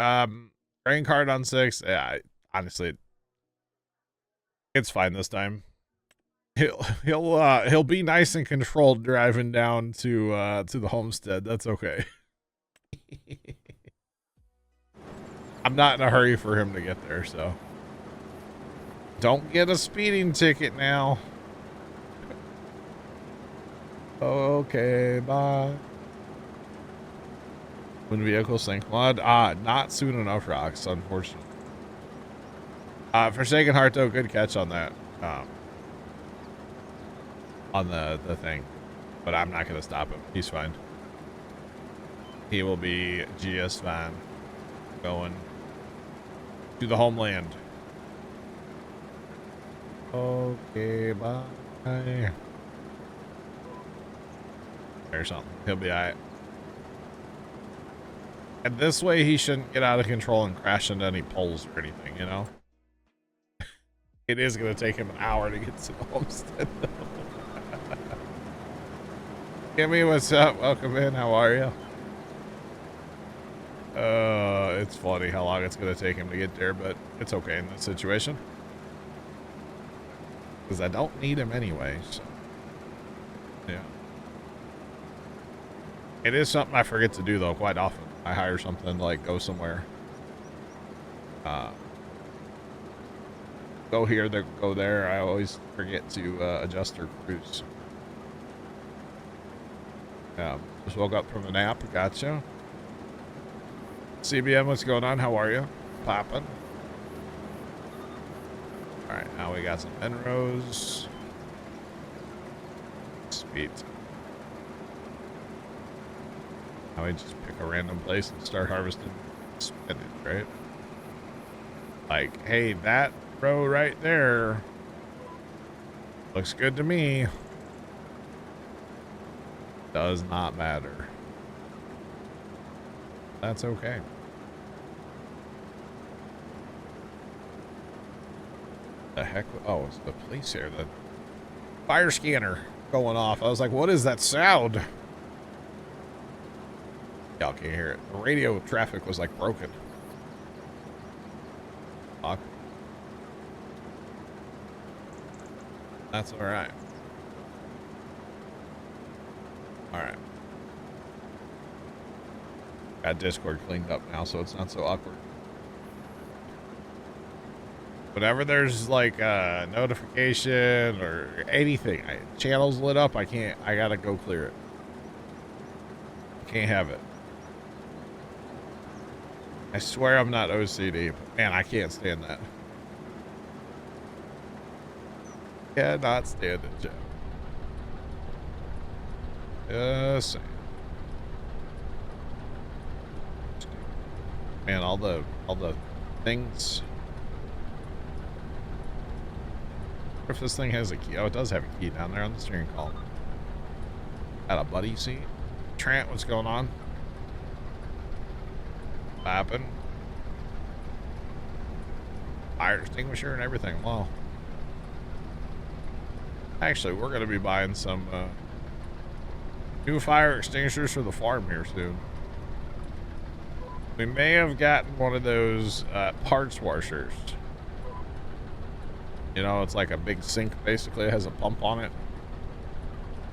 [SPEAKER 1] Grain cart on 6. Yeah, honestly, it's fine this time. He'll be nice and controlled driving down to the homestead. That's okay. I'm not in a hurry for him to get there, so. Don't get a speeding ticket now. Okay, bye. When vehicle sync mod? Not soon enough, Rocks, unfortunately. Forsaken Heart, though, good catch on that. On the thing. But I'm not going to stop him. He's fine. He will be just fine. Going to the homeland. Okay, bye. Or something. He'll be alright. And this way he shouldn't get out of control and crash into any poles or anything, you know? It is going to take him an hour to get to the homestead, though. Kimmy, what's up? Welcome in. How are you? It's funny how long it's going to take him to get there, but it's okay in this situation. Because I don't need him anyway, so. Yeah. It is something I forget to do, though, quite often. I hire something, like, go somewhere. Go here, go there. I always forget to adjust their cruise. Just woke up from a nap. Gotcha. CBM, what's going on? How are you? Poppin'. Alright, now we got some Enros. Sweet. Now we just pick a random place and start harvesting spinach, right? Like, hey, that row right there looks good to me. Does not matter. That's okay. The heck? Oh, it's the police here. The fire scanner going off. I was like, what is that sound? Y'all can't hear it. The radio traffic was like broken. Fuck. That's alright. Alright. Got Discord cleaned up now, so it's not so awkward. Whenever there's like a notification or anything, channel's lit up, I gotta go clear it. Can't have it. I swear I'm not OCD, but man, I can't stand that. Cannot stand it, Joe. Just saying. Man, all the things. If this thing has a key. Oh, it does have a key down there on the steering column. Got a buddy seat. Trent, what's going on? What happened? Fire extinguisher and everything. Wow. Actually, we're going to be buying some new fire extinguishers for the farm here soon. We may have gotten one of those parts washers. You know, it's like a big sink, basically. It has a pump on it.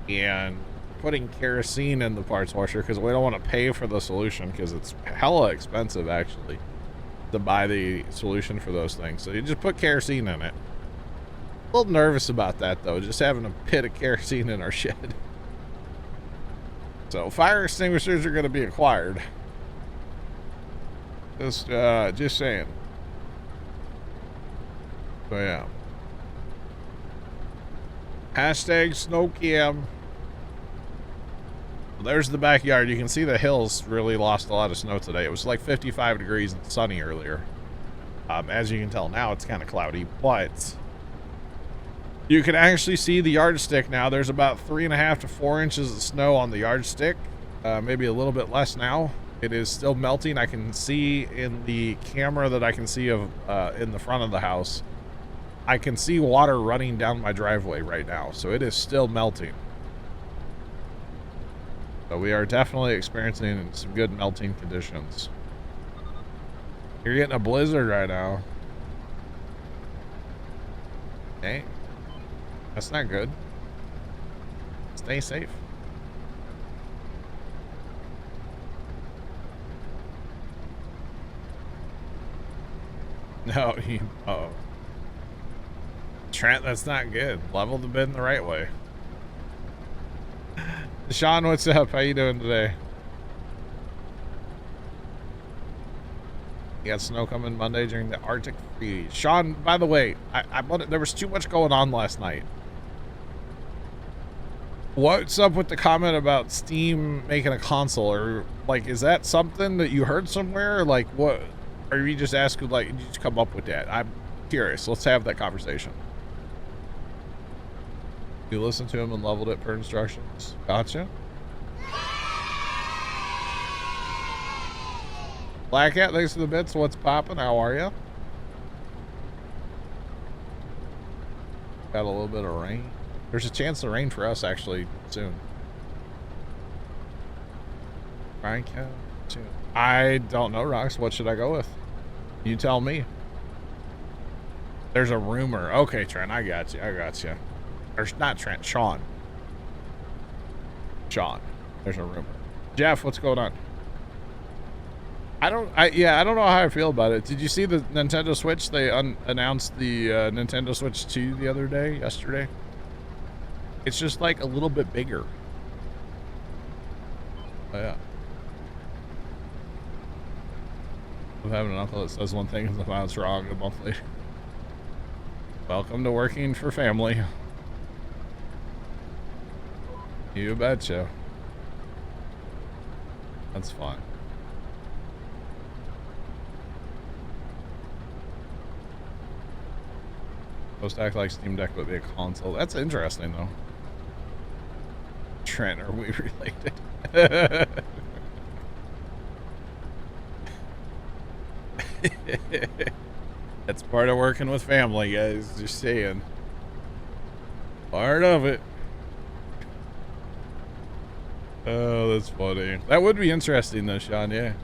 [SPEAKER 1] And putting kerosene in the parts washer because we don't want to pay for the solution because it's hella expensive, actually, to buy the solution for those things. So you just put kerosene in it. A little nervous about that, though, just having a pit of kerosene in our shed. So fire extinguishers are going to be acquired. Just saying. So yeah. Hashtag snowcam. Well, there's the backyard. You can see the hills really lost a lot of snow today. It was like 55 degrees and sunny earlier. As you can tell now, it's kind of cloudy, but you can actually see the yardstick now. There's about 3.5 to 4 inches of snow on the yardstick. Maybe a little bit less now. It is still melting. I can see in the camera that I can see of in the front of the house. I can see water running down my driveway right now, so it is still melting. So we are definitely experiencing some good melting conditions. You're getting a blizzard right now. Okay. That's not good. Stay safe. No, uh-oh. Trent, that's not good. Level the bin the right way. Sean, what's up? How you doing today? You got snow coming Monday during the Arctic freeze. Sean, by the way, there was too much going on last night. What's up with the comment about Steam making a console? Or, like, is that something that you heard somewhere? Like, what? Or you just asking, like, did you just come up with that? I'm curious. Let's have that conversation. You listened to him and leveled it per instructions. Gotcha. Black Cat, thanks for the bits. What's poppin'? How are you? Got a little bit of rain. There's a chance of rain for us actually soon. Brian Cat, soon. I don't know, Rox. What should I go with? You tell me. There's a rumor. Okay, Trent, I got you. I got you. Or not Trent, Sean. Sean. There's a rumor. Jeff, what's going on? I don't know how I feel about it. Did you see the Nintendo Switch? They announced the Nintendo Switch 2 the other day, yesterday. It's just like a little bit bigger. Oh, yeah. I'm having an uncle that says one thing and the it's wrong a month later. Welcome to working for family. You betcha. That's fun. Supposed to act like Steam Deck would be a console. That's interesting, though. Trent, are we related? That's part of working with family, guys. Just saying. Part of it. Oh, that's funny. That would be interesting, though, Sean. Yeah.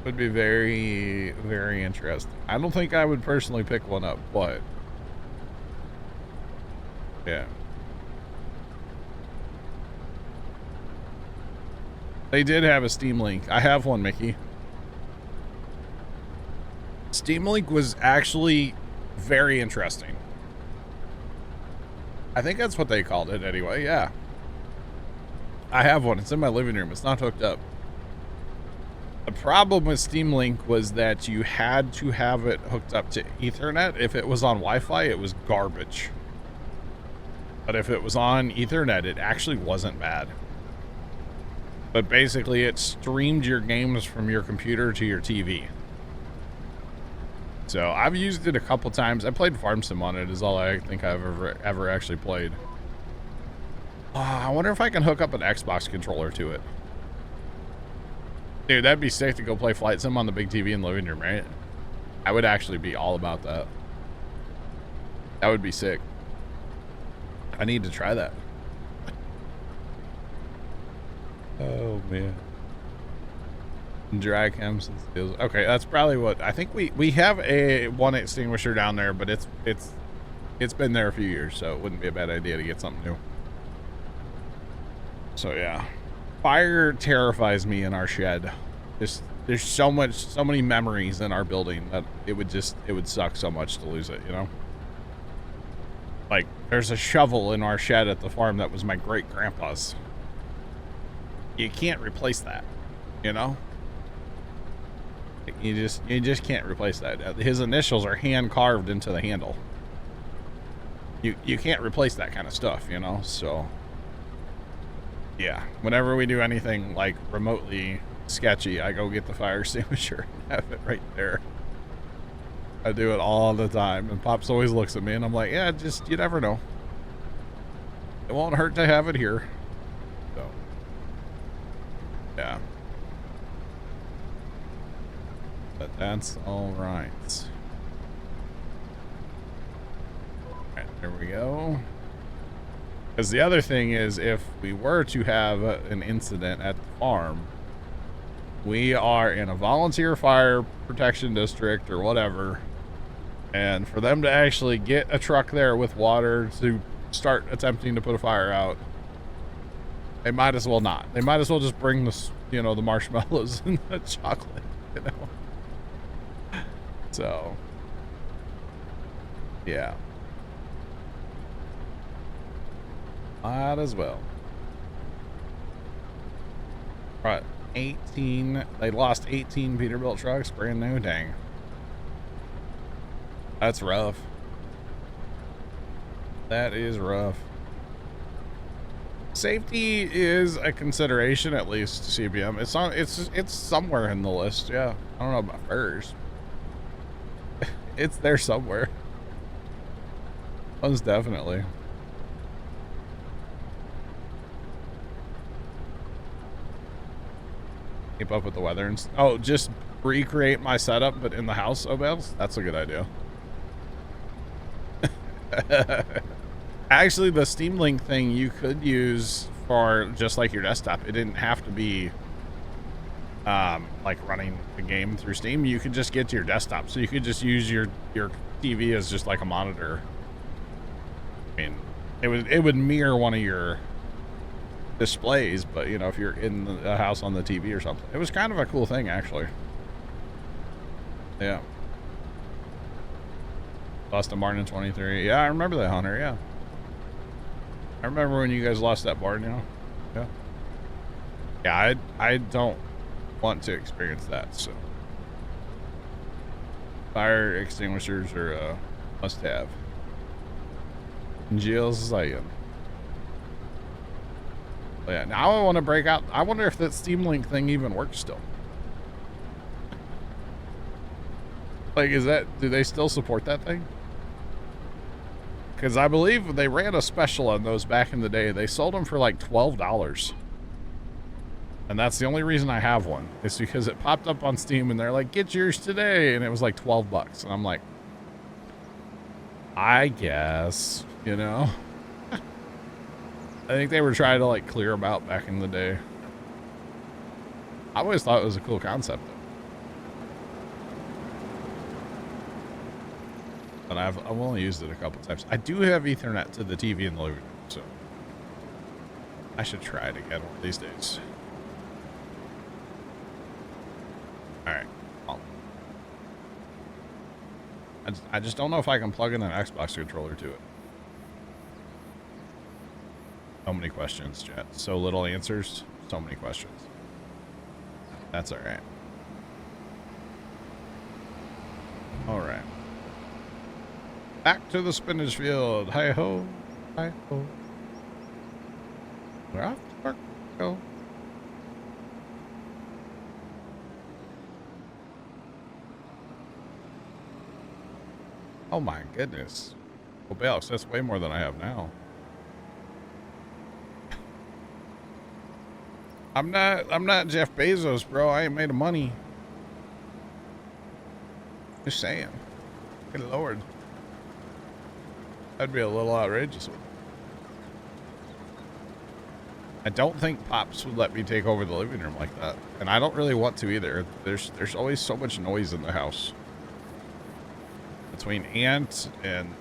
[SPEAKER 1] Would be very, very interesting. I don't think I would personally pick one up, but yeah. They did have a Steam Link. I have one, Mickey. Steam Link was actually very interesting. I think that's what they called it anyway, yeah. I have one. It's in my living room. It's not hooked up. The problem with Steam Link was that you had to have it hooked up to Ethernet. If it was on Wi-Fi, it was garbage. But if it was on Ethernet, it actually wasn't bad. But basically, it streamed your games from your computer to your TV. So I've used it a couple times. I played Farm Sim on it is all I think I've ever actually played. I wonder if I can hook up an Xbox controller to it. Dude, that'd be sick to go play Flight Sim on the big TV in the living room, right? I would actually be all about that. That would be sick. I need to try that. Oh, man. Dry chems and steels. Okay, that's probably what I think. We have a one extinguisher down there, but it's been there a few years, so it wouldn't be a bad idea to get something new. So yeah, fire terrifies me in our shed. There's so many memories in our building that it would suck so much to lose it, you know? Like, there's a shovel in our shed at the farm that was my great grandpa's. You can't replace that, you know? You just can't replace that. His initials are hand carved into the handle. You can't replace that kind of stuff, you know? So yeah, whenever we do anything like remotely sketchy, I go get the fire extinguisher and have it right there. I do it all the time, and Pops always looks at me and I'm like, yeah, just, you never know. It won't hurt to have it here. So yeah, but that's all right. All right, there we go. Because the other thing is, if we were to have an incident at the farm, we are in a volunteer fire protection district or whatever, and for them to actually get a truck there with water to start attempting to put a fire out, they might as well not. They might as well just bring the, you know, the marshmallows and the chocolate, you know. So yeah, might as well. Right, 18. They lost 18 Peterbilt trucks, brand new. Dang, that's rough. That is rough. Safety is a consideration, at least to CBM. It's on. It's somewhere in the list. Yeah, I don't know about first. It's there somewhere. Most definitely. Keep up with the weather and oh, just recreate my setup, but in the house, Obels. That's a good idea. Actually, the Steam Link thing you could use for just like your desktop. It didn't have to be like running the game through Steam. You could just get to your desktop, so you could just use your TV as just like a monitor. I mean, it would mirror one of your displays, but you know, if you're in the house on the TV or something, it was kind of a cool thing, actually. Yeah. Lost a barn in 23. Yeah, I remember that, Hunter. Yeah, I remember when you guys lost that barn, you know. Yeah, I don't want to experience that, so fire extinguishers are a must have. Jill's Zion. But yeah, now I want to break out. I wonder if that Steam Link thing even works still. Like, do they still support that thing? Because I believe they ran a special on those back in the day. They sold them for like $12. And that's the only reason I have one. It's because it popped up on Steam and they're like, get yours today. And it was like 12 bucks. And I'm like, I guess, you know. I think they were trying to like clear them out back in the day. I always thought it was a cool concept though. But I've only used it a couple times. I do have Ethernet to the TV in the living room, so I should try it again one of these days. All right. Well, I just don't know if I can plug in an Xbox controller to it. So many questions, chat. So little answers. So many questions. That's all right. All right. Back to the spinach field. Hi ho. Hi ho. We're off to work. Go. Oh my goodness. Well, Balex, that's way more than I have now. I'm not Jeff Bezos, bro. I ain't made of money. Just saying. Good Lord. That'd be a little outrageous. I don't think Pops would let me take over the living room like that. And I don't really want to either. There's always so much noise in the house. Between Aunt and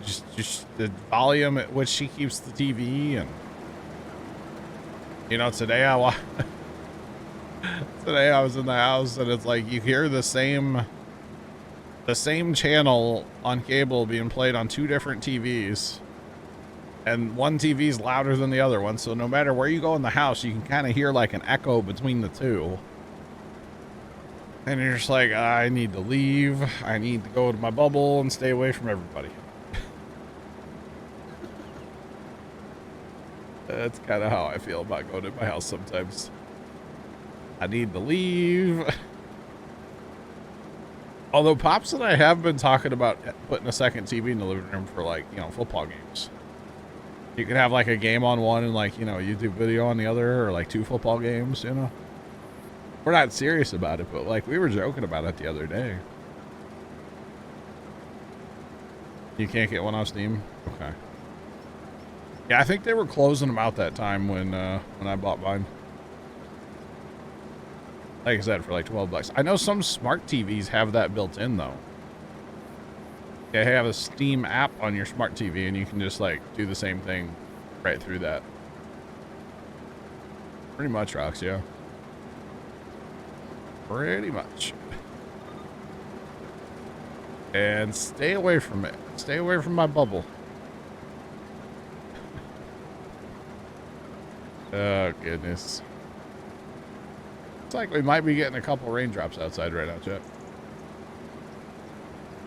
[SPEAKER 1] just the volume at which she keeps the TV, and you know, today I was in the house and it's like you hear the same channel on cable being played on two different TVs, and one TV's louder than the other one, so no matter where you go in the house you can kind of hear like an echo between the two. And you're just like, I need to leave. I need to go to my bubble and stay away from everybody. That's kind of how I feel about going to my house sometimes. I need to leave. Although Pops and I have been talking about putting a second TV in the living room for, like, you know, football games. You could have like a game on one and, like, you know, YouTube video on the other, or like 2 football games, you know. We're not serious about it, but like we were joking about it the other day. You can't get one on Steam? Okay. Yeah, I think they were closing them out that time when I bought mine. Like I said, for like $12. I know some smart TVs have that built in though. They have a Steam app on your smart TV and you can just like do the same thing right through that. Pretty much, Rox, yeah. Pretty much. And stay away from it. Stay away from my bubble. Oh, goodness. It's like we might be getting a couple raindrops outside right now, Chet.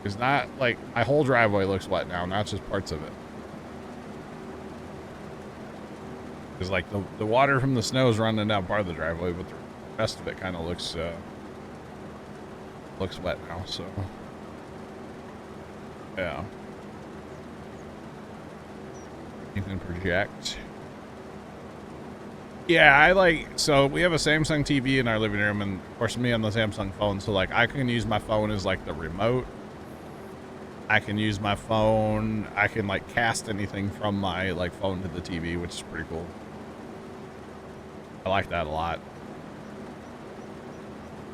[SPEAKER 1] It's not like my whole driveway looks wet now, not just parts of it. Because like the water from the snow is running down part of the driveway, but the rest of it kind of looks wet now, so yeah. You can project. Yeah, so we have a Samsung TV in our living room, and of course me on the Samsung phone, so like I can use my phone as like the remote. I can use my phone, I can like cast anything from my like phone to the TV, which is pretty cool. I like that a lot.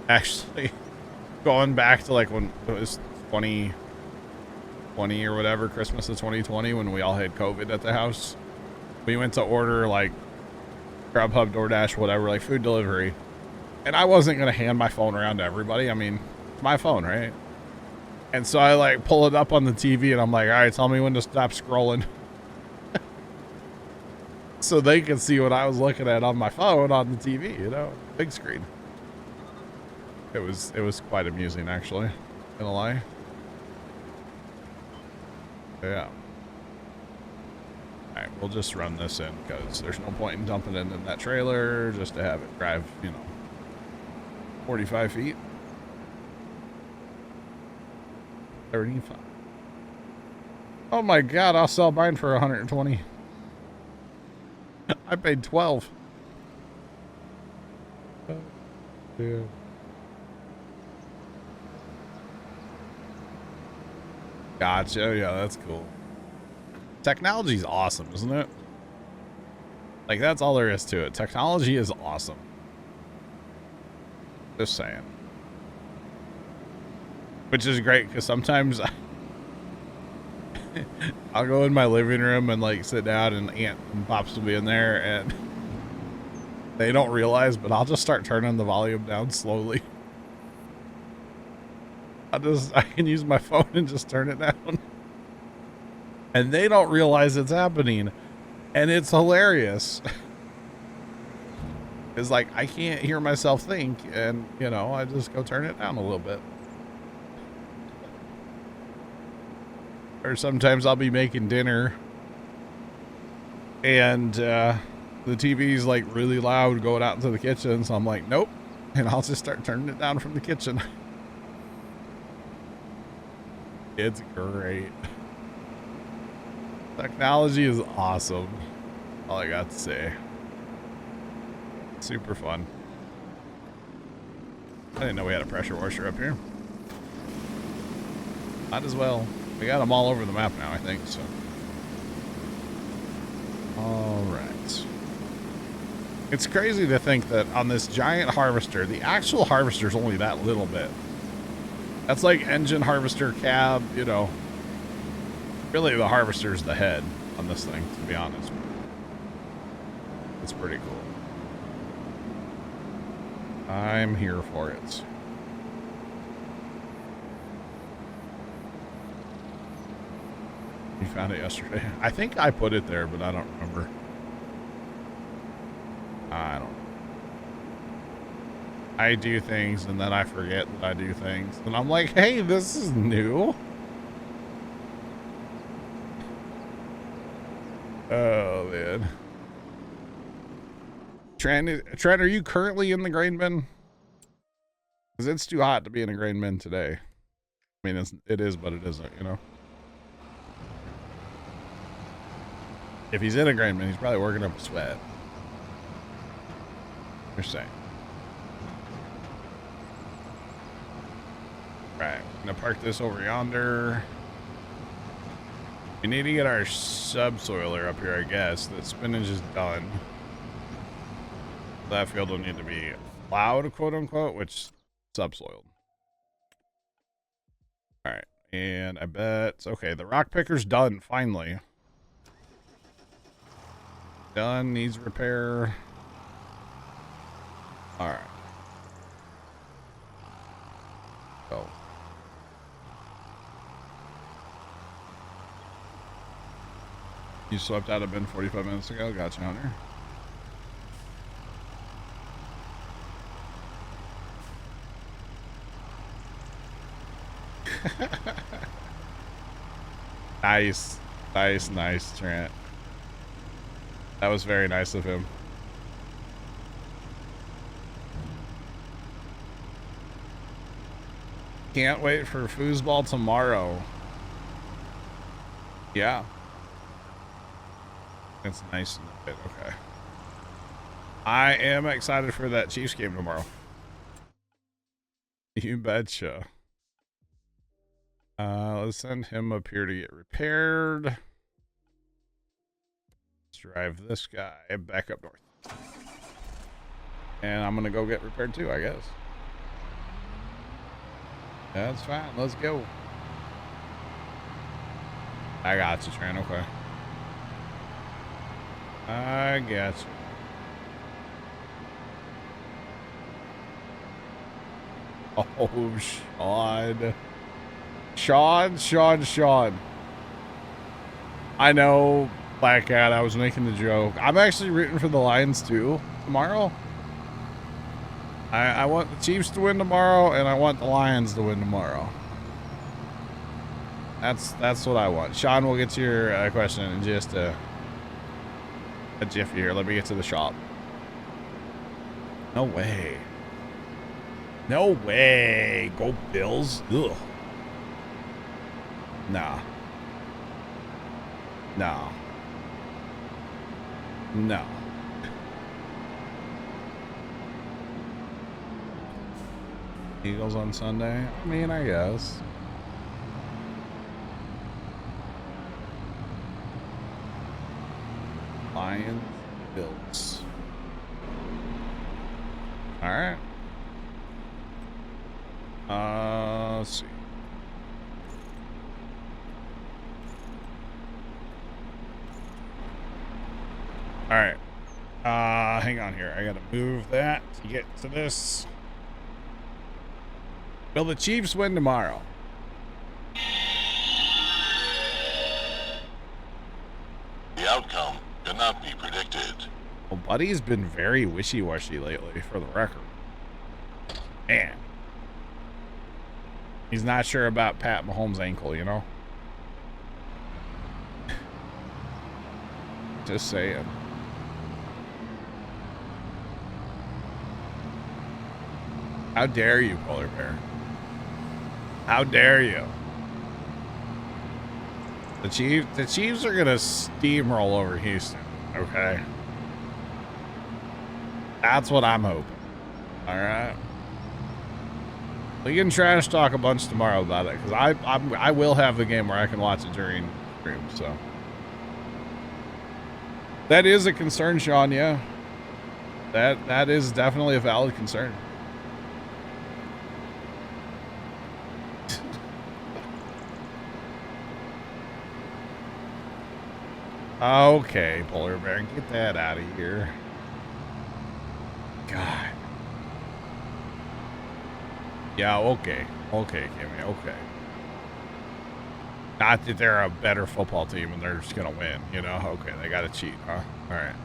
[SPEAKER 1] Actually, going back to like when it was 2020 or whatever, Christmas of 2020, when we all had COVID at the house, we went to order like Grubhub, DoorDash, whatever, like food delivery. And I wasn't going to hand my phone around to everybody. I mean, it's my phone, right? And so I like pull it up on the TV and I'm like, all right, tell me when to stop scrolling. So they could see what I was looking at on my phone on the TV, you know, big screen. It was quite amusing, actually. Gonna lie. Yeah. Alright, we'll just run this in because there's no point in dumping it in that trailer just to have it drive, you know, 45 feet. 35. Oh my god, I'll sell mine for 120. I paid 12. Yeah. Gotcha. Yeah, that's cool. Technology's awesome, isn't it? Like, that's all there is to it. Technology is awesome. Just saying. Which is great, because sometimes I'll go in my living room and, like, sit down, and Aunt and Pops will be in there, and they don't realize, but I'll just start turning the volume down slowly. I can use my phone and just turn it down. And they don't realize it's happening. And it's hilarious. It's like, I can't hear myself think. And, you know, I just go turn it down a little bit. Or sometimes I'll be making dinner. And the TV's like really loud going out into the kitchen. So I'm like, nope. And I'll just start turning it down from the kitchen. It's great. Technology is awesome. All I got to say. Super fun. I didn't know we had a pressure washer up here. Might as well. We got them all over the map now, I think, so. All right. It's crazy to think that on this giant harvester, the actual harvester is only that little bit. That's like engine, harvester, cab, you know. Really, the harvester's the head on this thing, to be honest. It's pretty cool. I'm here for it. You found it yesterday. I think I put it there, but I don't remember. I don't know. I do things and then I forget that I do things. And I'm like, hey, this is new. Oh, man. Trent, are you currently in the grain bin? Because it's too hot to be in a grain bin today. I mean, it is, but it isn't, you know? If he's in a grain bin, he's probably working up a sweat. You're saying. Right, I'm gonna park this over yonder. We need to get our subsoiler up here, I guess. The spinach is done. That field will need to be plowed, quote unquote, which subsoiled. All right, and I bet, okay, the rock picker's done, finally. Done, needs repair. All right. Go. You swept out a bin 45 minutes ago? Gotcha, Hunter. Nice. Nice, Trent. That was very nice of him. Can't wait for foosball tomorrow. Yeah. It's nice and a bit okay. I am excited for that Chiefs game tomorrow. You betcha. Let's send him up here to get repaired. Let's drive this guy back up north. And I'm gonna go get repaired too, I guess. That's fine. Let's go. I got you, Tran. Okay. I got you. Oh, Sean. I know, Black Cat, I was making the joke. I'm actually rooting for the Lions too tomorrow. I want the Chiefs to win tomorrow, and I want the Lions to win tomorrow. That's what I want. Sean, we'll get to your question in just a jiffy here. Let me get to the shop. No way. No way. Go Bills. Ugh. Nah. No. No. Eagles on Sunday? I mean, I guess. Lions, Bills. All right. Let's see. All right. Hang on here. I gotta move that to get to this. Will the Chiefs win tomorrow?
[SPEAKER 3] The outcome cannot be predicted.
[SPEAKER 1] Well, Buddy's been very wishy-washy lately, for the record. Man. He's not sure about Pat Mahomes' ankle, you know? Just saying. How dare you, Polar Bear? How dare you? The Chiefs are gonna steamroll over Houston. Okay, that's what I'm hoping. All right, we can trash talk a bunch tomorrow about it because I will have the game where I can watch it during stream. So that is a concern, Sean. Yeah, that is definitely a valid concern. Okay, Polar Bear, get that out of here. God. Yeah, okay. Okay, Kimmy, okay. Not that they're a better football team and they're just going to win, you know? Okay, they got to cheat, huh? All right.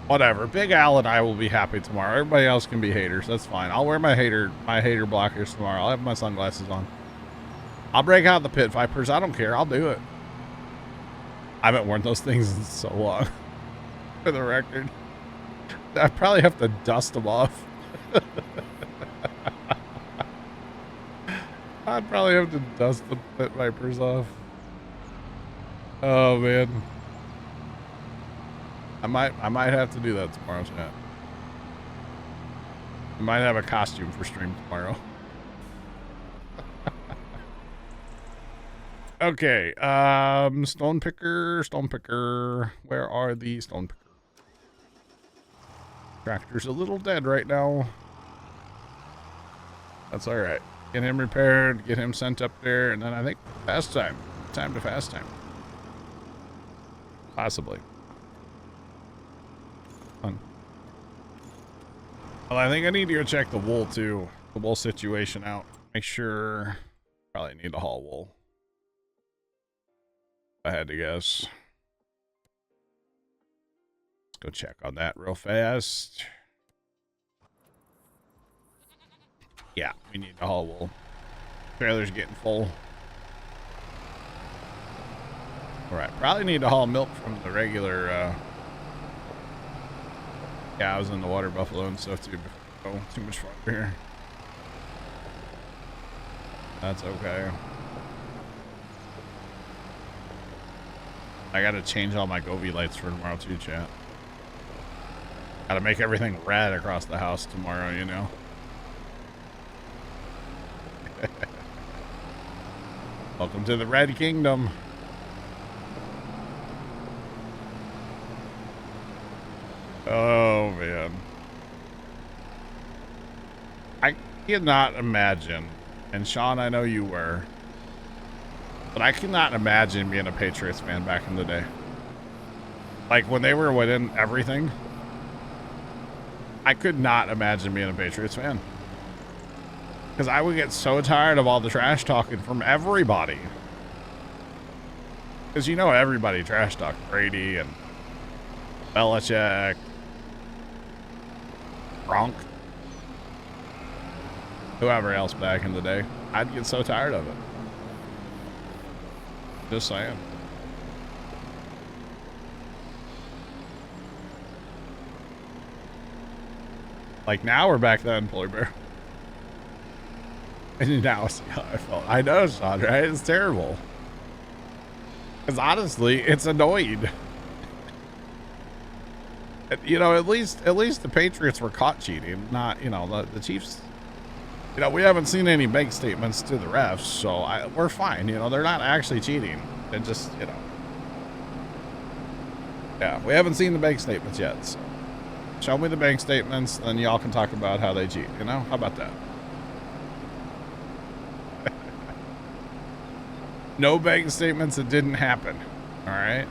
[SPEAKER 1] Whatever. Big Al and I will be happy tomorrow. Everybody else can be haters. That's fine. I'll wear my hater blockers tomorrow. I'll have my sunglasses on. I'll break out the pit vipers. I don't care. I'll do it. I haven't worn those things in so long. For the record. I probably have to dust them off. I'd probably have to dust the pit vipers off. Oh man. I might have to do that tomorrow, chat. I might have a costume for stream tomorrow. Okay, stone picker. Where are the stone picker? Tractor's a little dead right now. That's all right. Get him repaired, get him sent up there, and then I think fast time. Time to fast time. Possibly. Fun. Well, I think I need to go check the wool too. The wool situation out. Make sure. Probably need to haul wool. I had to guess. Let's go check on that real fast. Yeah, we need to haul wool. Trailer's getting full. Alright, probably need to haul milk from the regular cows and the water buffalo and stuff too. Oh, too much fun here. That's okay. I gotta change all my Govee lights for tomorrow too, chat. Gotta make everything red across the house tomorrow, you know? Welcome to the Red Kingdom. Oh, man. I cannot imagine, and Sean, I know you were, but I cannot imagine being a Patriots fan back in the day. Like, when they were winning everything, I could not imagine being a Patriots fan. Because I would get so tired of all the trash talking from everybody. Because you know everybody trash talked Brady and Belichick, Gronk, whoever else back in the day. I'd get so tired of it. Just saying. Like now or back then, Polar Bear? And now see how I felt. I know, Sean, right? It's terrible. Because honestly, it's annoying. You know, at least the Patriots were caught cheating, not, you know, the Chiefs. You know, we haven't seen any bank statements to the refs, so we're fine. You know, they're not actually cheating. They're just, you know. Yeah, we haven't seen the bank statements yet. So show me the bank statements, then y'all can talk about how they cheat, you know? How about that? No bank statements, it didn't happen. All right.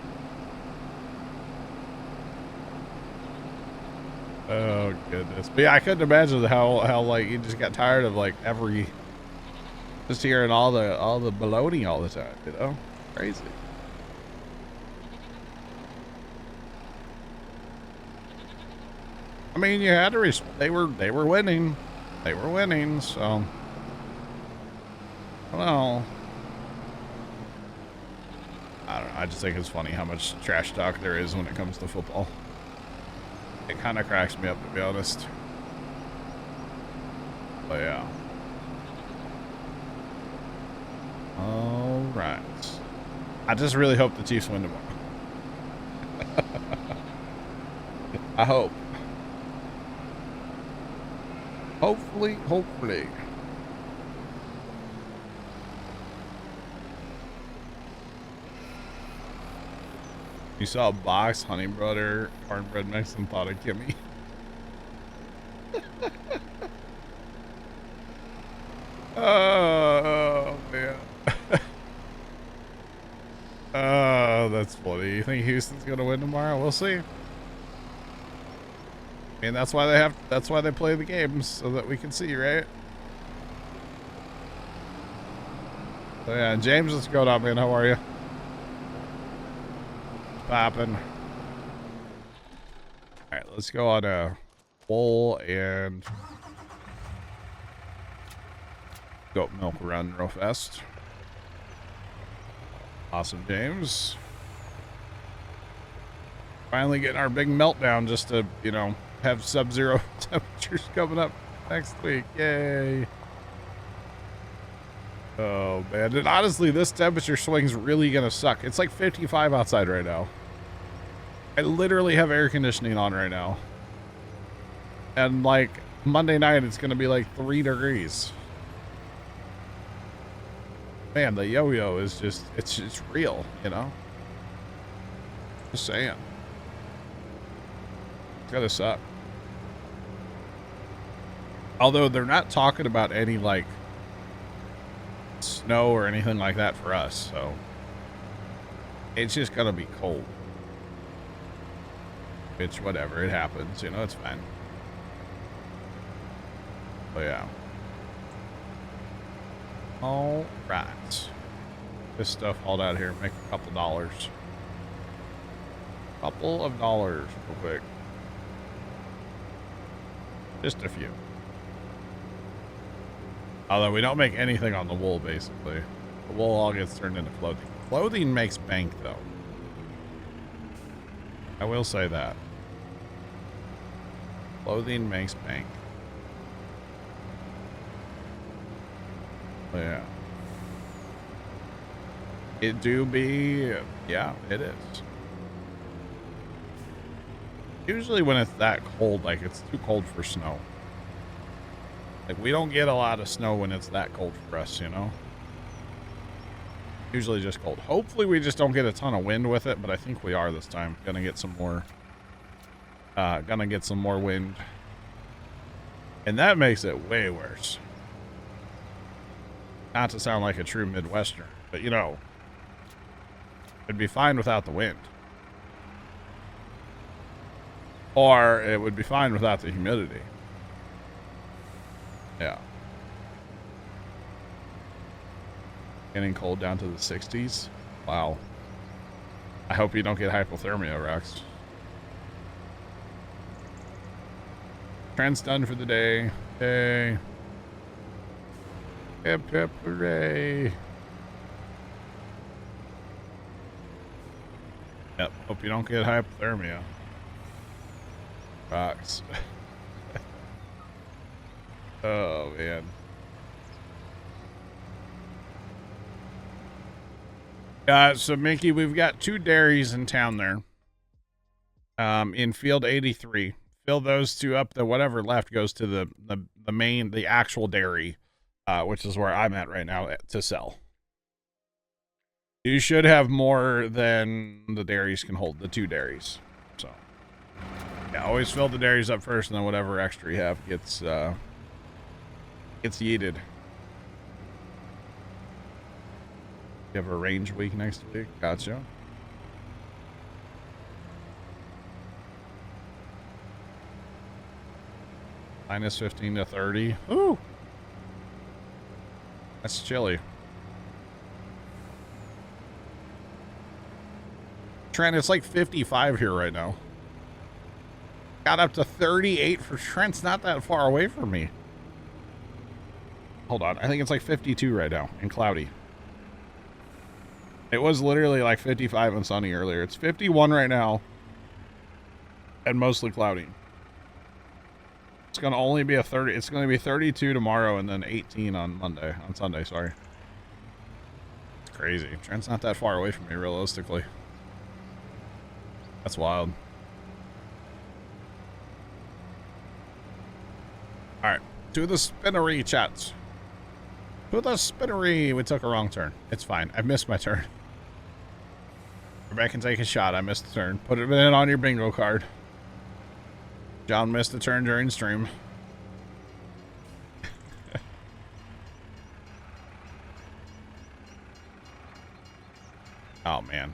[SPEAKER 1] Oh goodness. But yeah, I couldn't imagine how like you just got tired of like just hearing all the baloney all the time, you know? Crazy. I mean, you had to they were winning. They were winning, so well, I don't know. I just think it's funny how much trash talk there is when it comes to football. It kind of cracks me up, to be honest. But yeah. All right. I just really hope the Chiefs win tomorrow. I hope. Hopefully. You saw a box, honey butter, cornbread mix, and thought of Kimmy. Oh, man. Oh, that's funny. You think Houston's gonna win tomorrow? We'll see. I mean, that's why they play the games, so that we can see, right? So yeah, James, what's going on, man? How are you? Popping. Alright, let's go on a bowl and goat milk run real fast. Awesome, James. Finally getting our big meltdown just to, you know, have sub-zero temperatures coming up next week. Yay. Oh, man. And honestly, this temperature swing's really going to suck. It's like 55 outside right now. I literally have air conditioning on right now. And like Monday night, it's going to be like 3 degrees. Man, the yo-yo is just, it's real, you know? Just saying. It's gotta suck. Although they're not talking about any, like, snow or anything like that for us, so it's just gonna be cold. Which, whatever, it happens, you know, it's fine. But yeah. All right. This stuff hauled out here, make a couple dollars. Couple of dollars real quick. Just a few. Although we don't make anything on the wool, basically. The wool all gets turned into clothing. Clothing makes bank, though. I will say that. Clothing makes bank. Yeah. It do be, yeah, it is. Usually when it's that cold, like it's too cold for snow. Like we don't get a lot of snow when it's that cold for us, you know? Usually just cold. Hopefully we just don't get a ton of wind with it, but I think we are this time. Gonna get some more wind. And that makes it way worse. Not to sound like a true Midwesterner, but you know, it'd be fine without the wind. Or it would be fine without the humidity. Yeah. Getting cold down to the 60s. Wow. I hope you don't get hypothermia, Rex. Trent's done for the day. Hey. Hip hip hooray. Yep, hope you don't get hypothermia. Rocks. Oh, man. So Mickey, we've got 2 dairies in town there. In field 83. Fill those 2 up. The whatever left goes to the main, the actual dairy, which is where I'm at right now to sell. You should have more than the dairies can hold, the 2 dairies. So, yeah, always fill the dairies up first, and then whatever extra you have gets yeeted. You have a range week next week? Gotcha. Minus 15 to 30. Ooh. That's chilly. Trent, it's like 55 here right now. Got up to 38 for Trent's not that far away from me. Hold on. I think it's like 52 right now and cloudy. It was literally like 55 and sunny earlier. It's 51 right now and mostly cloudy. It's going to only be a 30. It's going to be 32 tomorrow and then 18 on Sunday, sorry. crazy. Trent's not that far away from me, realistically. That's wild. Alright, to the spinnery, chats. To the spinnery. We took a wrong turn. It's fine. I missed my turn. Go back and take a shot. I missed the turn. Put it in on your bingo card. John missed the turn during stream. Oh, man.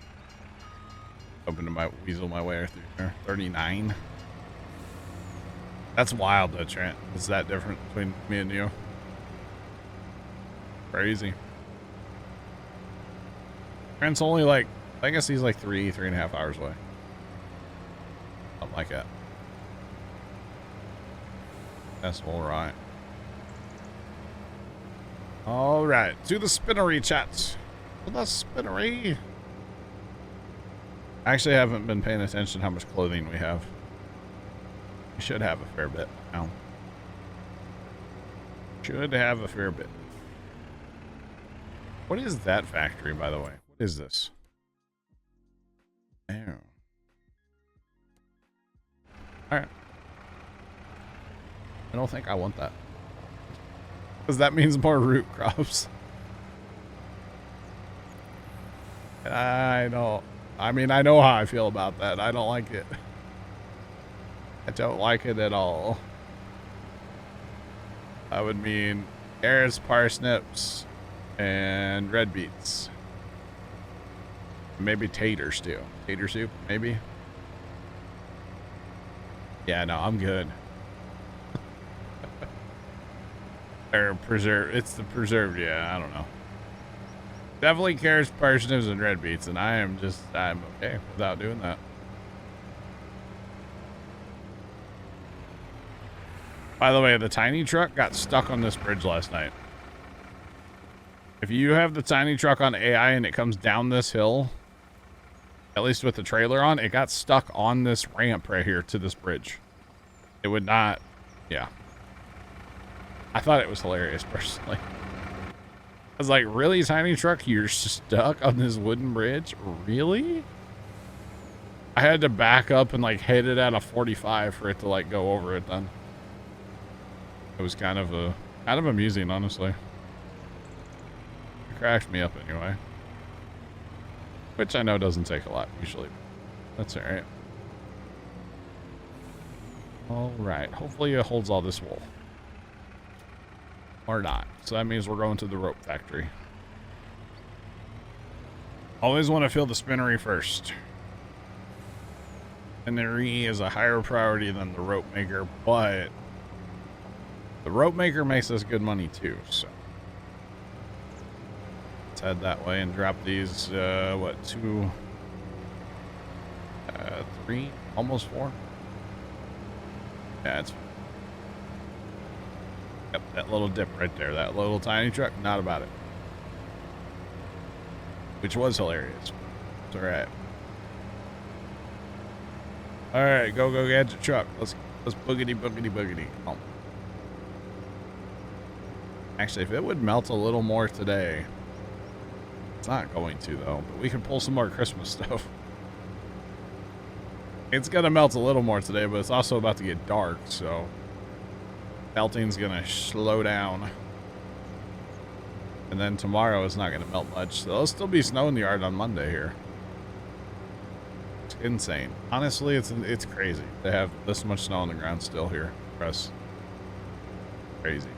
[SPEAKER 1] Hoping to weasel my way through there. 39. That's wild, though, Trent. It's that different between me and you. Crazy. Trent's only like, I guess he's like 3.5 hours away. Something like that. That's all right. All right. To the spinnery, chats. To the spinnery. Actually, I haven't been paying attention to how much clothing we have. We should have a fair bit now. Should have a fair bit. What is that factory, by the way? What is this? Oh. Alright. I don't think I want that. Because that means more root crops. I don't. I mean, I know how I feel about that. I don't like it. I don't like it at all. That would mean carrots, parsnips, and red beets. Maybe taters too. Tater soup, maybe. Yeah, no, I'm good. Or preserve. It's the preserved. Yeah, I don't know. Definitely carrots, parsnips, and red beets, and I'm okay without doing that. By the way, the tiny truck got stuck on this bridge last night. If you have the tiny truck on AI and it comes down this hill, at least with the trailer on, it got stuck on this ramp right here to this bridge. It would not, yeah. I thought it was hilarious, personally. I was like, really, tiny truck? You're stuck on this wooden bridge? Really? I had to back up and like hit it at a 45 for it to like go over it then. It was kind of amusing, honestly. It crashed me up anyway. Which I know doesn't take a lot usually. That's alright. Alright. Hopefully it holds all this wool. Or not. So that means we're going to the rope factory. Always want to fill the spinnery first. Spinnery is a higher priority than the rope maker, but the rope maker makes us good money too, so let's head that way and drop these, what, 2, 3, almost 4? Yeah, it's, yep, that little dip right there, that little tiny truck, not about it. Which was hilarious. It's alright. Alright, go gadget truck. Let's boogity. Come on. Actually, if it would melt a little more today. It's not going to, though. But we can pull some more Christmas stuff. It's going to melt a little more today, but it's also about to get dark, so melting's going to slow down. And then tomorrow it's not going to melt much. So there'll still be snow in the yard on Monday here. It's insane. Honestly, it's crazy. They have this much snow on the ground still here for us. Crazy.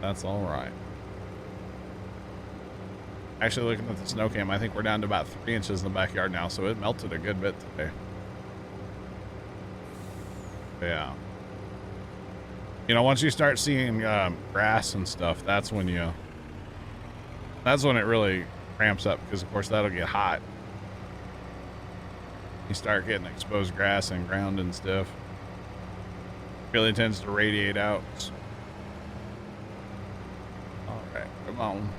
[SPEAKER 1] That's all right. Actually, looking at the snow cam, I think we're down to about 3 inches in the backyard now, so it melted a good bit today. Yeah. You know, once you start seeing grass and stuff, that's when it really ramps up, because of course that'll get hot. You start getting exposed grass and ground and stuff. Really tends to radiate out. All right, come on.